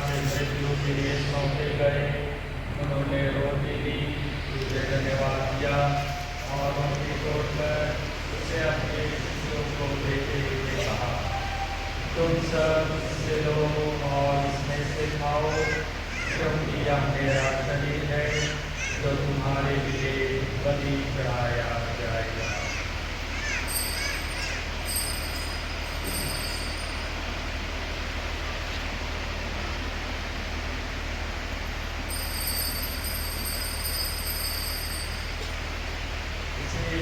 E: से मृत्यु के लिए सौंपे गए। उन्होंने रोटी ली, तुझे धन्यवाद दिया और रोटी तोड़कर उसे अपने शिष्यों को देते हुए कहा, तुम सब इससे लो और इसमें से खाओ, क्योंकि यह मेरा शरीर है जो तुम्हारे लिए बलि चढ़ाया जाएगा।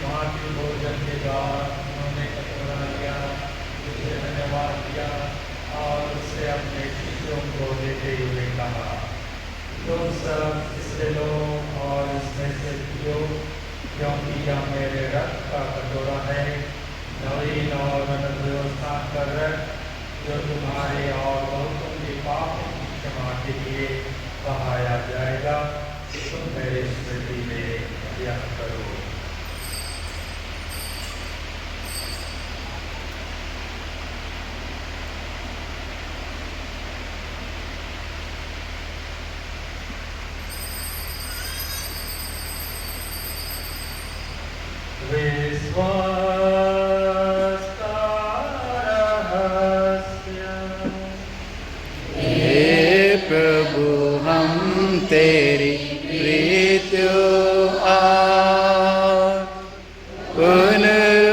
E: भांति भोजन के बाद उन्होंने कटोरा लिया, उसे धन्यवाद दिया और उससे अपने शिष्यों को देते हुए कहा, तुम सब इससे लो और इसमें से पियो, क्योंकि यह मेरे रक्त का कटोरा है, नवीन और अनंत व्यवस्था कर जो तुम्हारे और बहुतों के पापों की क्षमा के लिए बहाया जाएगा। तुम मेरे स्मृति में यह करो। विश्वास का रहस्य।
C: हे प्रभु हम तेरी मृत्यु और पुनरुत्थान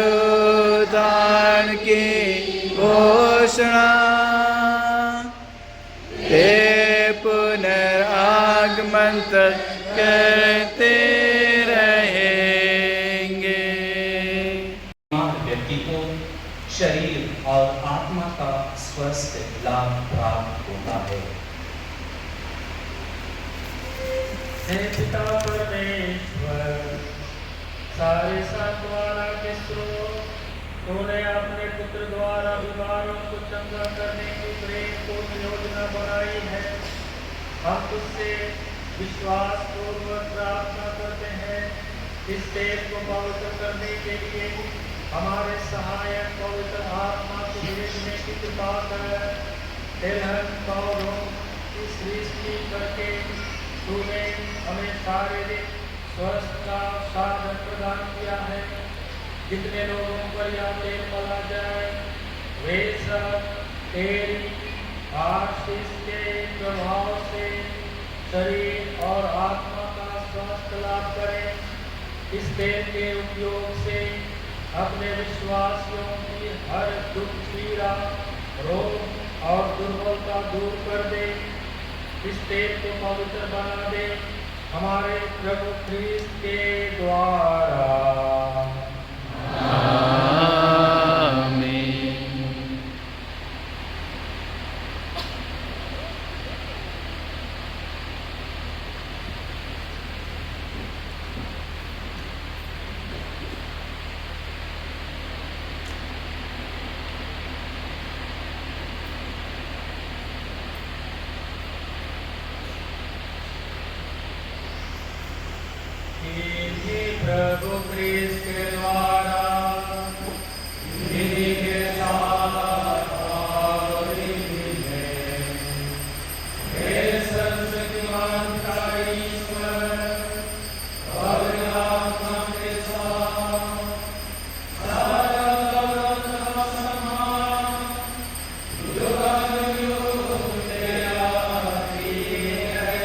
C: की घोषणा ते पुनरागमन तक करते
A: शरीर और आत्मा का स्वस्थ लाभ प्राप्त होता है।
E: हे पिता परमेश्वर, सारे सांत्वना के स्रोत, तूने अपने पुत्र द्वारा बीमारों को चंगा करने की प्रेम को योजना बनाई है। हम तुझसे विश्वास पूर्वक प्रार्थना करते हैं, इस देश को पवित्र करने के लिए हमारे सहायक पवित्र आत्मा को भेजने की कृपा कर। तिलहन पौधों की सृष्टि करके तूने हमें शारीरिक स्वास्थ्य का साधन प्रदान किया है। जितने लोगों पर यह तेल पला जाए वे सब तेरी आशीष के प्रभाव से शरीर और आत्मा का स्वास्थ्य लाभ करें। इस तेल के उपयोग से अपने विश्वासियों की हर दुख पीड़ा, रोग और दुर्बलता दूर कर दे। इस तेल को पवित्र बना दे हमारे प्रभु ख्रीस्त के द्वारा। प्रभु ख्रीस्त के द्वारा विधि के साथ और विधि में हे सर्वशक्तिमान पिता ईश्वर, पवित्र आत्मा के साथ सारा गौरव सम्मान युगानुयुग तेरा ही है।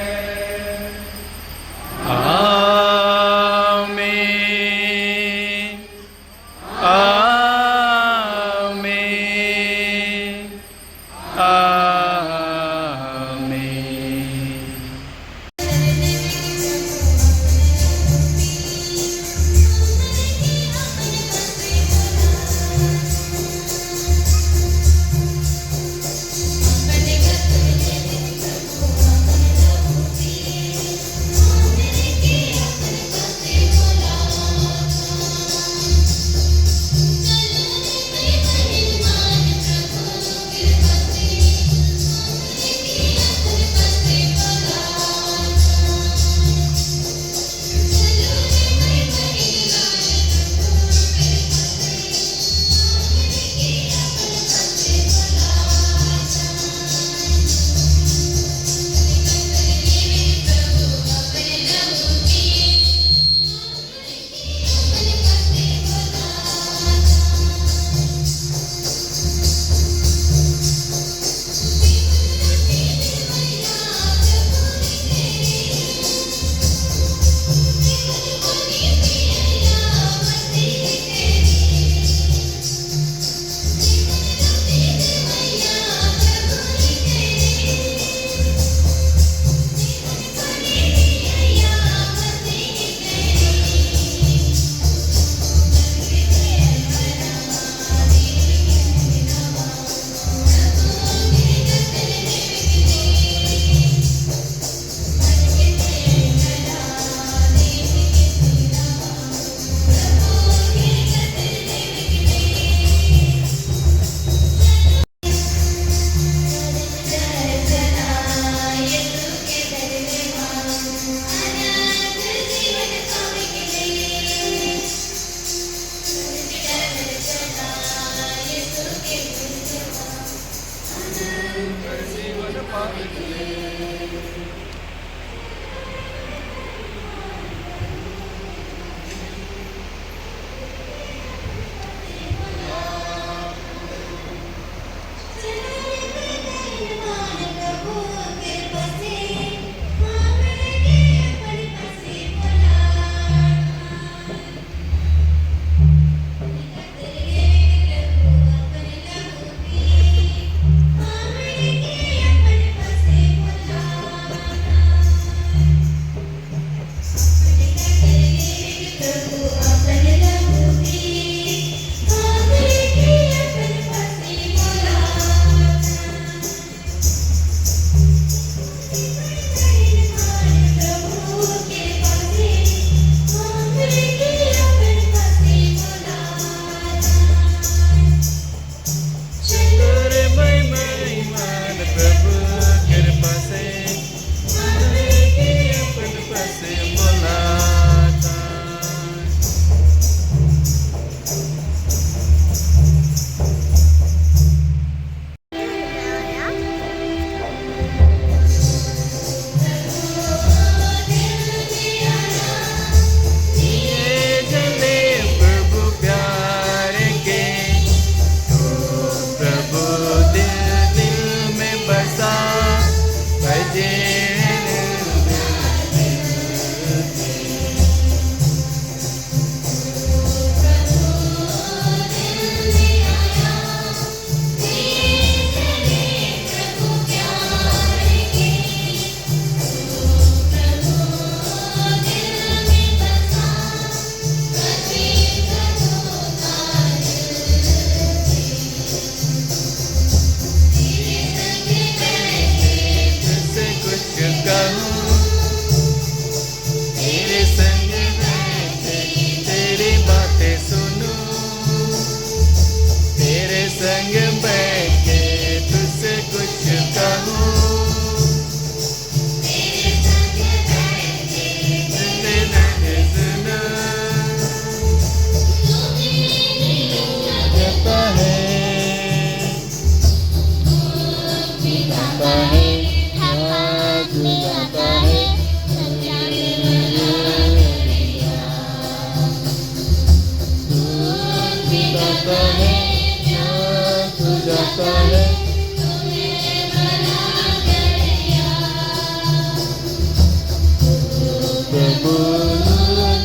C: प्रभु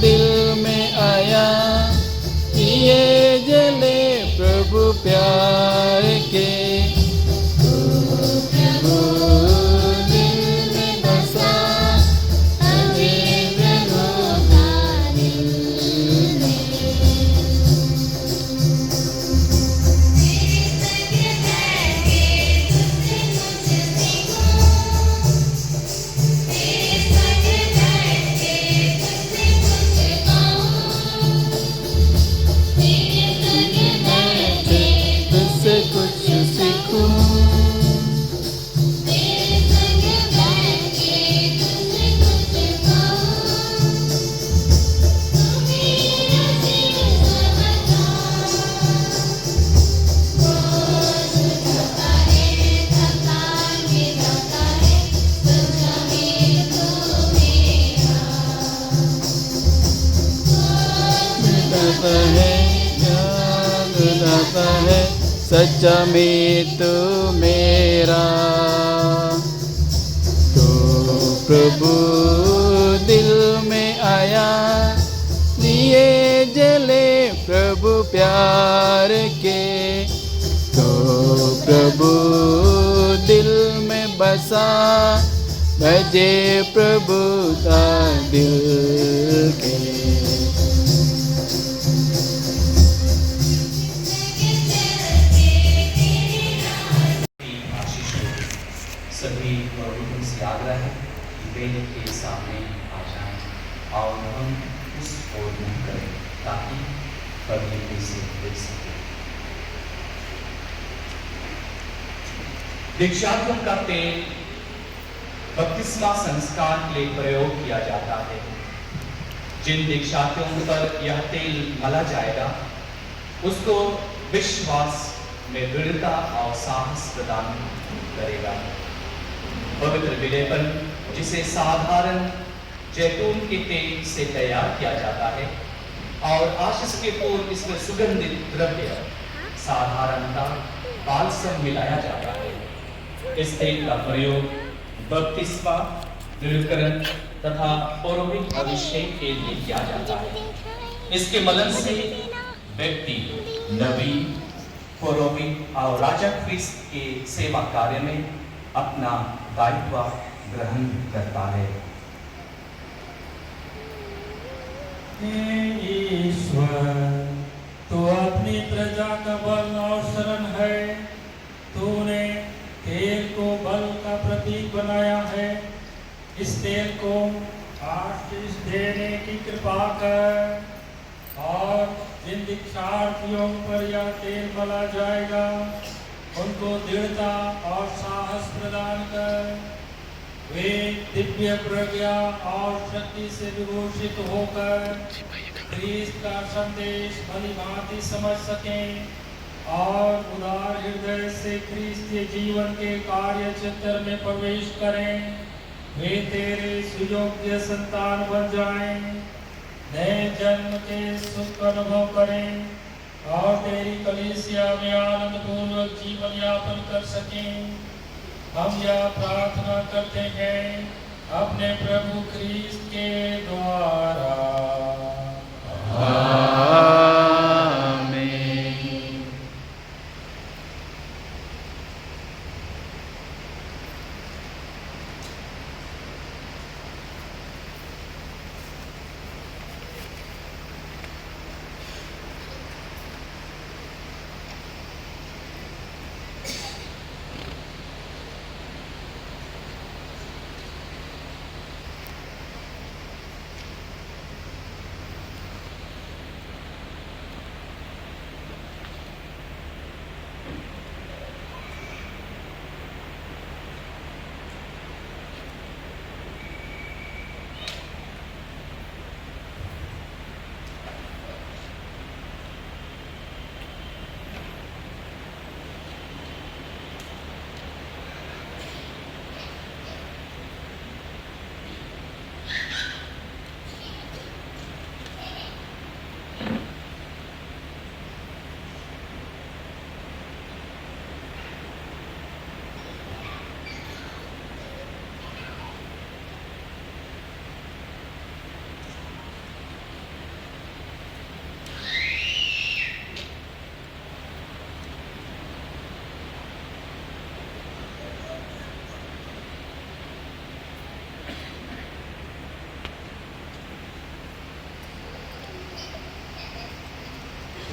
C: दिल में आया, ये जले प्रभु प्यार के। प्रभु दिल में बसा, अरे प्रभु का दिल में। तुझसे कुछ सीखूं, मिटाता है, याद दिलाता है, सच्चा में तू मेरा। तो प्रभु दिल में आया, दिए जले प्रभु प्यार के। तो प्रभु दिल में बसा, भजे प्रभु का दिल के।
A: आशीष हो। सभी प्रभु से आग्रह है कि वेद के सामने आ जाएं और हम उस ओर मुँह करें ताकि पवित्र से देख सकें। दीक्षांतम का तेल बपतिस्मा संस्कार के लिए प्रयोग किया जाता है। जिन दीक्षार्थियों पर यह तेल मला जाएगा, उसको विश्वास में दृढ़ता और साहस प्रदान करेगा। पवित्र विलेपन, जिसे साधारण जैतून के तेल से तैयार किया जाता है और आशीष के पूर्व इसमें सुगंधित द्रव्य साधारणता बालसम मिलाया जाता है। इस तेल का प्रयोग बपतिस्मा, दृढ़ीकरण तथा पौरोहित अभिषेक के लिए किया जाता है। इसके मलन से व्यक्ति नबी, पुरोहित और राजा ख्रिस्त के सेवा कार्य में अपना दायित्व ग्रहण करता है।
B: हे ईश्वर, तू अपनी प्रजा का बल और शरण है। तूने तेल को बल का प्रतीक बनाया है। इस तेल को आशीष देने की कृपा कर और जिन दीक्षार्थियों पर यह तेल मला जाएगा, उनको दृढ़ता और साहस प्रदान कर। वे दिव्य प्रज्ञा और शक्ति से विभूषित होकर ख्रीस्त का संदेश भली भांति समझ सकें और उदार हृदय से ख्रीस्तीय जीवन के कार्य क्षेत्र में प्रवेश करें। वे तेरे सुयोग्य संतान बन जाएं, नए जन्म के सुख का अनुभव करें और तेरी कलीसिया में आनंद पूर्वक जीवन यापन कर सकें। हम यह प्रार्थना करते हैं अपने प्रभु ख्रीस्त के द्वारा।
C: आमीन।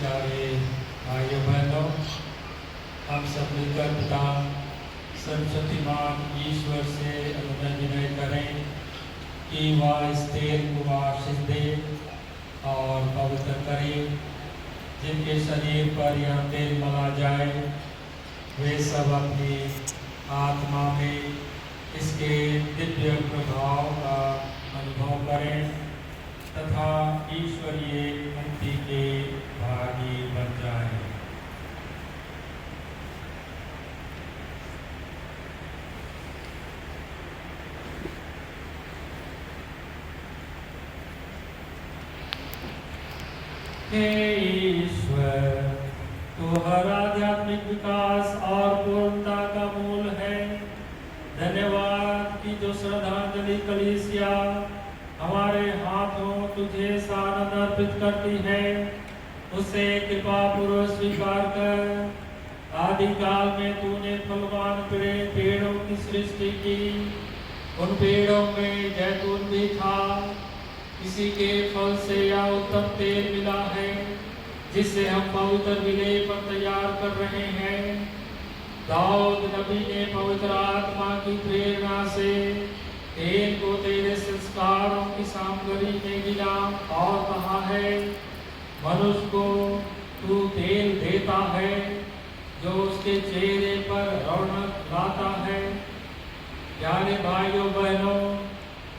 B: प्यारे भाइयों बहनों, हम सब मिलकर पिता सर्वशक्तिमान ईश्वर से अनुमति विनय करें कि वह इस तेल को आशीष दे और पवित्र करे। जिनके शरीर पर यह तेल मला जाए वे सब अपनी आत्मा में इसके दिव्य प्रभाव का अनुभव करें तथा ईश्वरीय मुक्ति के भागी बन जाएं। हे ईश्वर, तो हर आध्यात्मिक विकास और पूर्णता का मूल है। धन्यवाद कि जो श्रद्धांजलि कलीसिया हमारे हाथों तुझे सानंद अर्पित करती है, उसे कृपा पूर्वक स्वीकार कर। आदिकाल में तूने फलवान पेड़ों की सृष्टि की, उन पेड़ों में जैतून भी था। किसी के फल से या उत्तम तेल मिला है जिससे हम पवित्र विलेपन तैयार कर रहे हैं। दाऊद नबी ने पवित्र आत्मा की प्रेरणा से तेल को तेरे संस्कारों की सामग्री में गिना और कहा है, मनुष्य को तू तेल देता है जो उसके चेहरे पर रौनक लाता है। प्यारे भाइयों बहनों,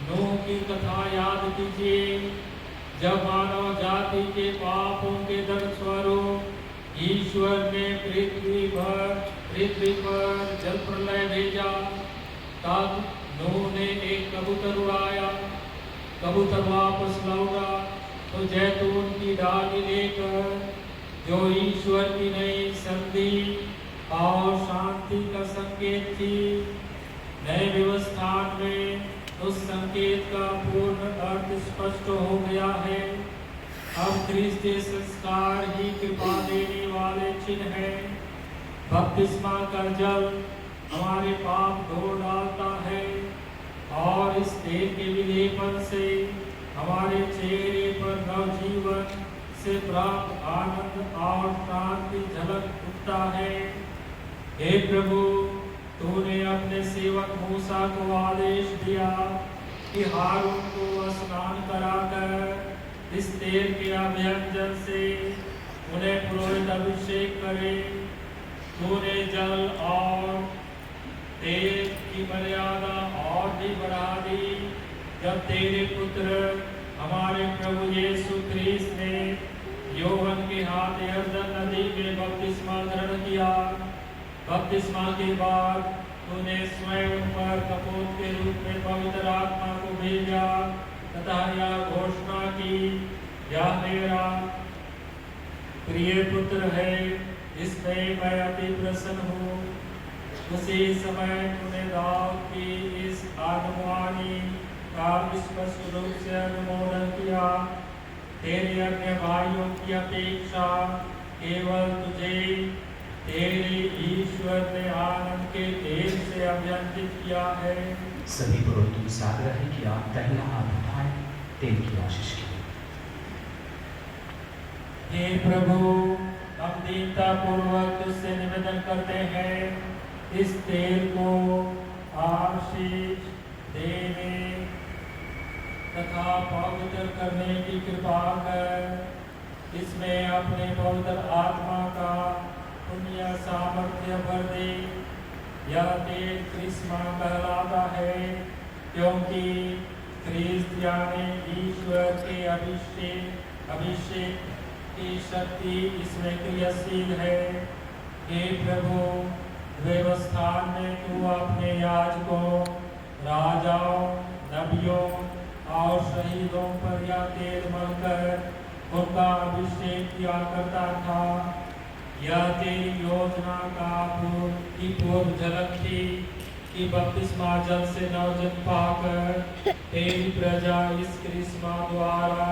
B: नूह की कथा याद कीजिए, जब मानव जाति के पापों के दंड स्वरूप ईश्वर ने पृथ्वी पर जल प्रलय भेजा। तब नूह ने एक कबूतर उड़ाया। कबूतर वापस लौटा तो जैतून की डाली लेकर, जो ईश्वर की नई संधि और शांति का संकेत थी, नए व्यवस्थान में उस संकेत का पूर्ण अर्थ स्पष्ट हो गया है। अब ख्रीस्तीय संस्कार ही कृपा देने वाले चिन्ह है। बपतिस्मा का जल हमारे पाप धो डालता है और इस तेल के विलेपन से हमारे चेहरे पर नवजीवन से प्राप्त आनंद और शांति झलक उठता है। हे प्रभु, तूने अपने सेवक मूसा को आदेश दिया कि हारून को स्नान कराकर इस तेल के अभियंजन से उन्हें पुरोहित अभिषेक करे। तूने जल और तेल की मर्यादा और भी बढ़ा दी जब तेरे पुत्र हमारे प्रभु यीशु ख्रीस्त ने योहन के हाथ यरदन नदी में बपतिस्मा ग्रहण किया। बपतिस्मा के बाद तूने स्वयं पर कपूत के रूप में पवित्र आत्मा को भेजा तथा यह घोषणा की, यह मेरा प्रिय पुत्र है, इसमें मैं अति प्रसन्न हूँ। उसी समय तूने दाऊद की इस आगमवाणी का स्पष्ट रूप से अनुमोदन किया। तेरे अन्य भाइयों की अपेक्षा केवल तुझे तेरे ईश्वर ने आनंद के तेल से अभियंजित किया है।
A: सभी पुरोहितों से आग्रह है कि आप पहला हाथ उठाएं, तेल की आशीष की।
B: हे प्रभु, हम दीनता पूर्वक तुझसे निवेदन करते हैं, इस तेल को आशीष देने तथा पवित्र करने की कृपा कर। इसमें अपने पवित्र आत्मा का पुण्य सामर्थ्य भर दे। यह तेल क्रिस्मा कहलाता है क्योंकि ख्रीस्त यानी ईश्वर के अभिषेक की शक्ति इसमें क्रियाशील है। हे प्रभु, व्यवस्थान में तू अपने याजकों, राजाओं, नबियों और शहीदों पर यह तेल मलकर उनका अभिषेक किया करता था। यह तेरी योजना का पूर्व झलक थी कि बपतिस्मा जल से नवजन्म पाकर तेरी प्रजा इस क्रिस्मा द्वारा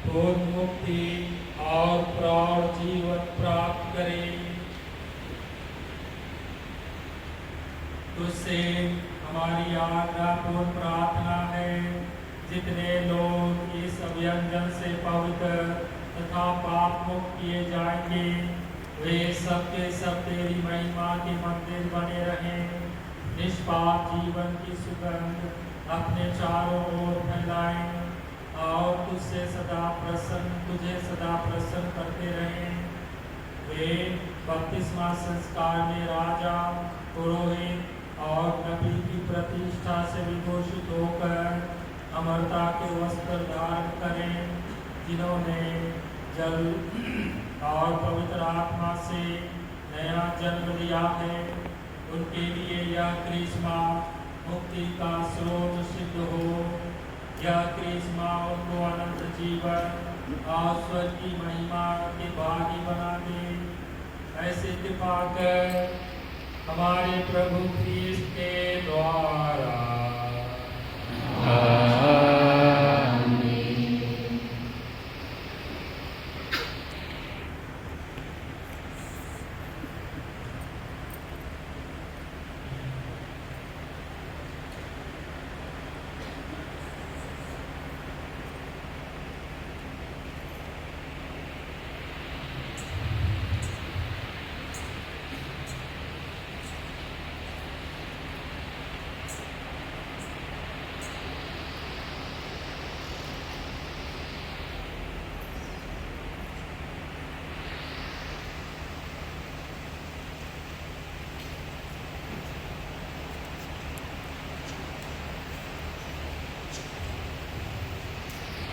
B: पूर्ण मुक्ति और प्रौढ़ जीवन प्राप्त करे। तुझसे हमारी आज्ञापूर्ण प्रार्थना है, जितने लोग इस अभियंजन से पवित्र
E: तथा पाप मुक्त किए जाएंगे। वे सब के सब तेरी महिमा के मंदिर बने रहें। निष्पाप जीवन की सुगंध अपने चारों ओर फैलाएं और तुझे सदा प्रसन्न करते रहें। वे बपतिस्मा संस्कार में राजा, पुरोहित और नबी की प्रतिष्ठा से विभूषित होकर अमरता के वस्त्र धारण करें, जिन्होंने जल और पवित्र आत्मा से नया जन्म लिया है। उनके लिए यह क्रिस्मा मुक्ति का स्रोत सिद्ध हो। यह क्रिस्मा उनको अनंत जीवन और स्वर्ग की महिमा के भागी बना दे। ऐसे कृपा कर हमारे प्रभु क्रिस्त के द्वारा।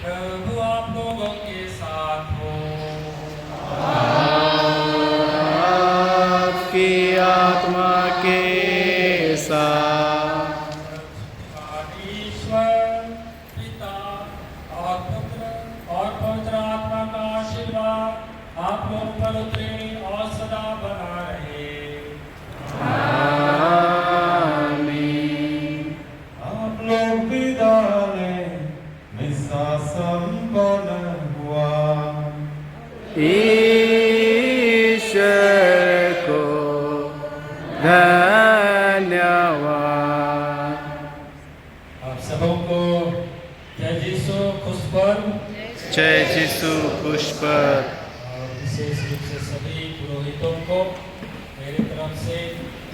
E: प्रभु आप लोगों के साथ हो।
C: आपकी आत्मा के साथ।
E: ईश्वर पिता और पुत्र और पवित्र आत्मा का आशीर्वाद आप लोग पर उतरे और सदा बना रहे।
C: आमीन।
G: आप लोग विदाई मिसा संपन्न हुआ।
C: ईश्वर को धन्यवाद।
E: आप सबों को जय यीशु खुश पर
C: जय यीशु खुश पर।
E: और विशेष रूप से सभी पुरोहितों को मेरी तरफ से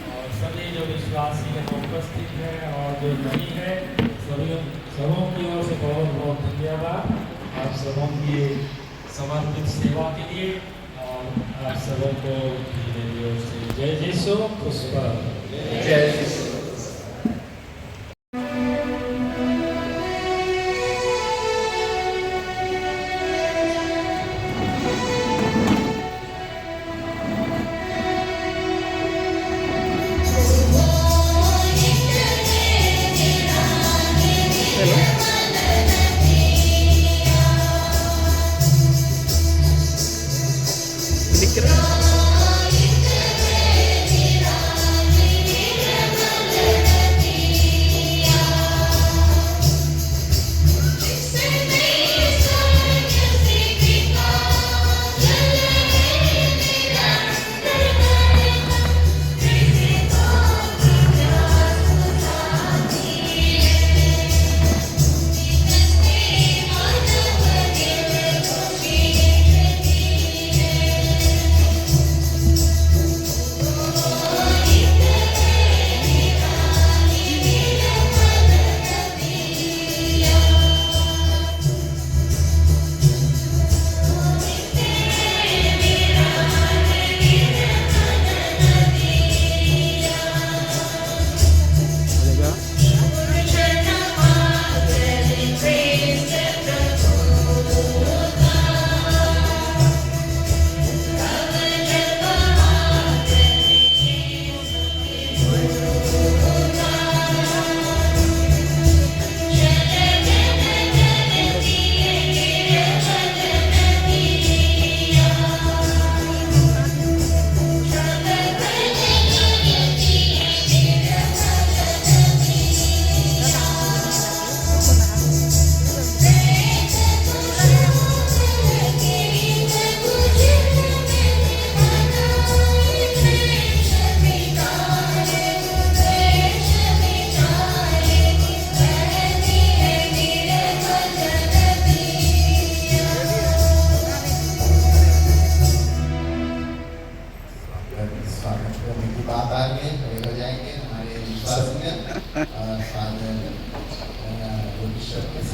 E: और सभी जो विश्वासी हैं उपस्थित हैं और जो नहीं है सबों की ओर से बहुत बहुत धन्यवाद आप सबों की समर्पित सेवा के लिए। और आप सबों को मेरी ओर से जय यीशु खुश पर।
C: जय यीशु।
H: Thank you.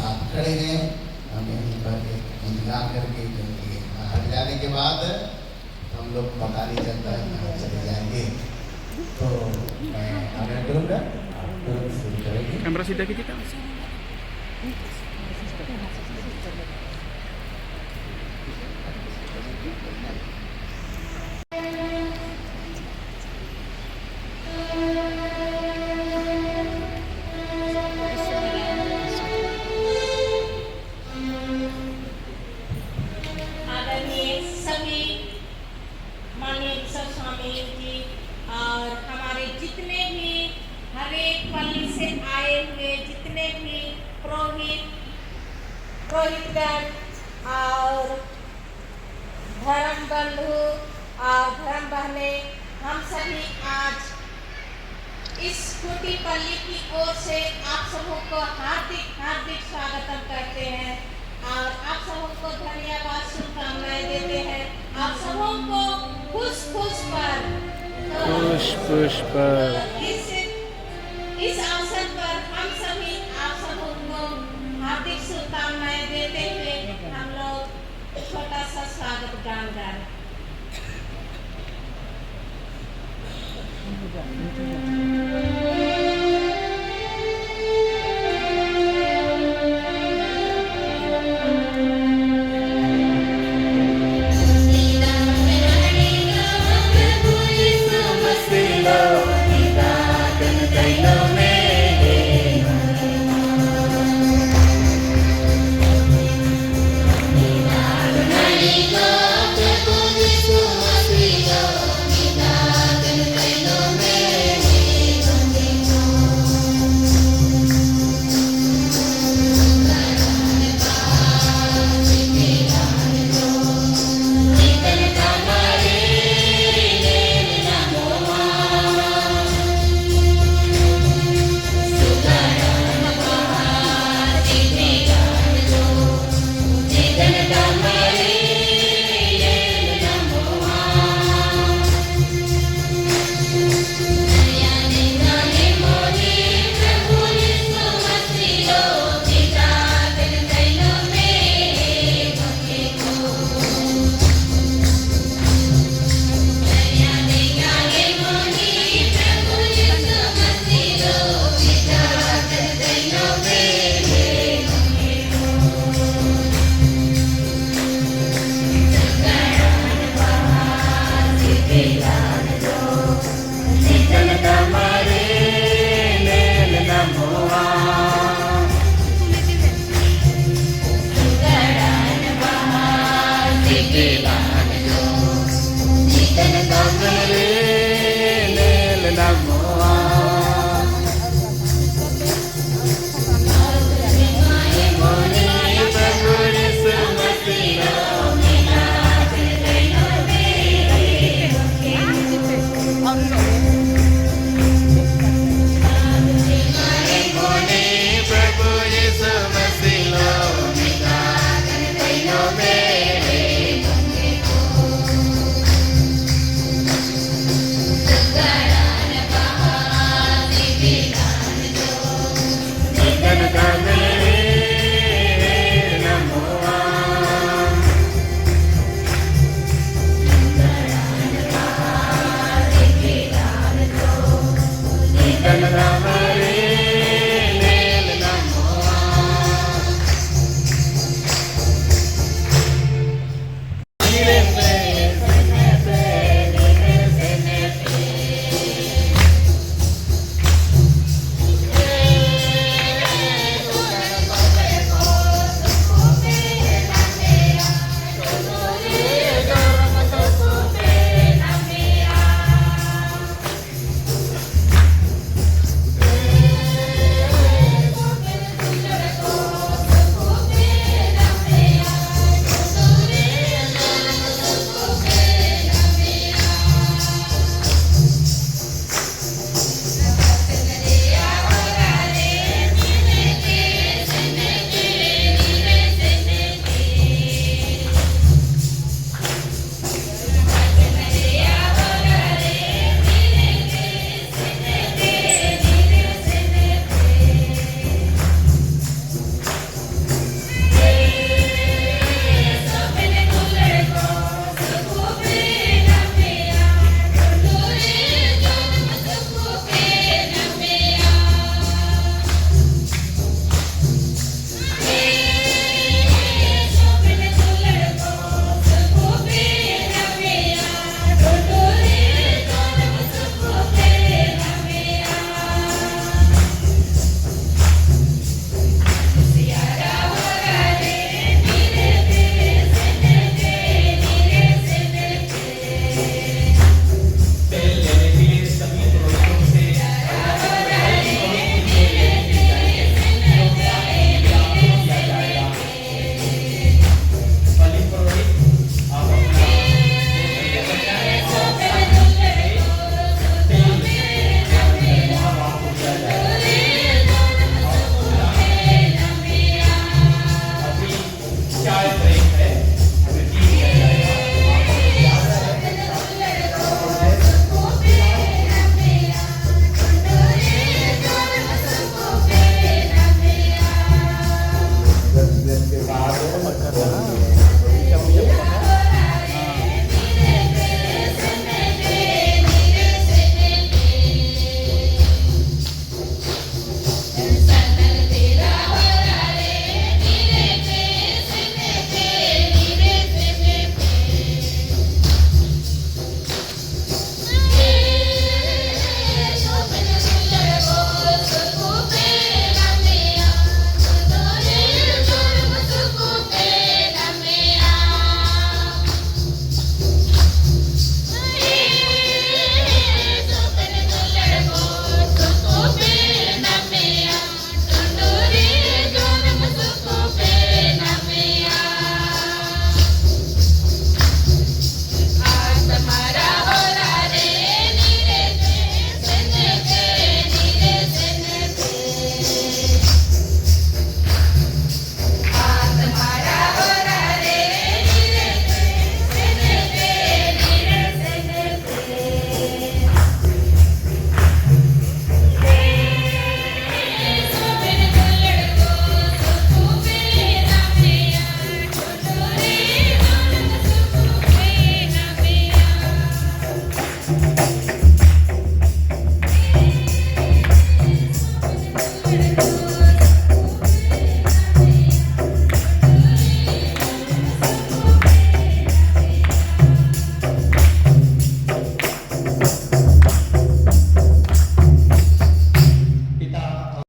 H: साथ खड़े हैं। हम यहीं पर इंतजार करके, क्योंकि हट जाने के बाद हम लोग पता नहीं चलता है कहाँ चले जाएंगे। तो मैं आगे करूँगा, तुरंत शुरू करेंगे।
C: कैमरा सीधा कीजिए।
I: आदरणीय सभी माननीय बिशप स्वामी जी और हमारे जितने भी हर एक पल्ली से आए हुए जितने भी पुरोहितगण और धर्म बंधु और धर्म बहनें, हम सभी आज इस छोटी पल्ली की ओर से आप सबों को हार्दिक हार्दिक स्वागतम करते हैं और आप सबों को धन्यवाद शुभकामनाएं देते हैं। आप सबों को खुश पर इस अवसर पर हम सभी आप सबों को हार्दिक शुभकामनाएं देते हुए हम लोग छोटा सा स्वागत गान गा रहे हैं।
H: एक्सप्रेस के बाद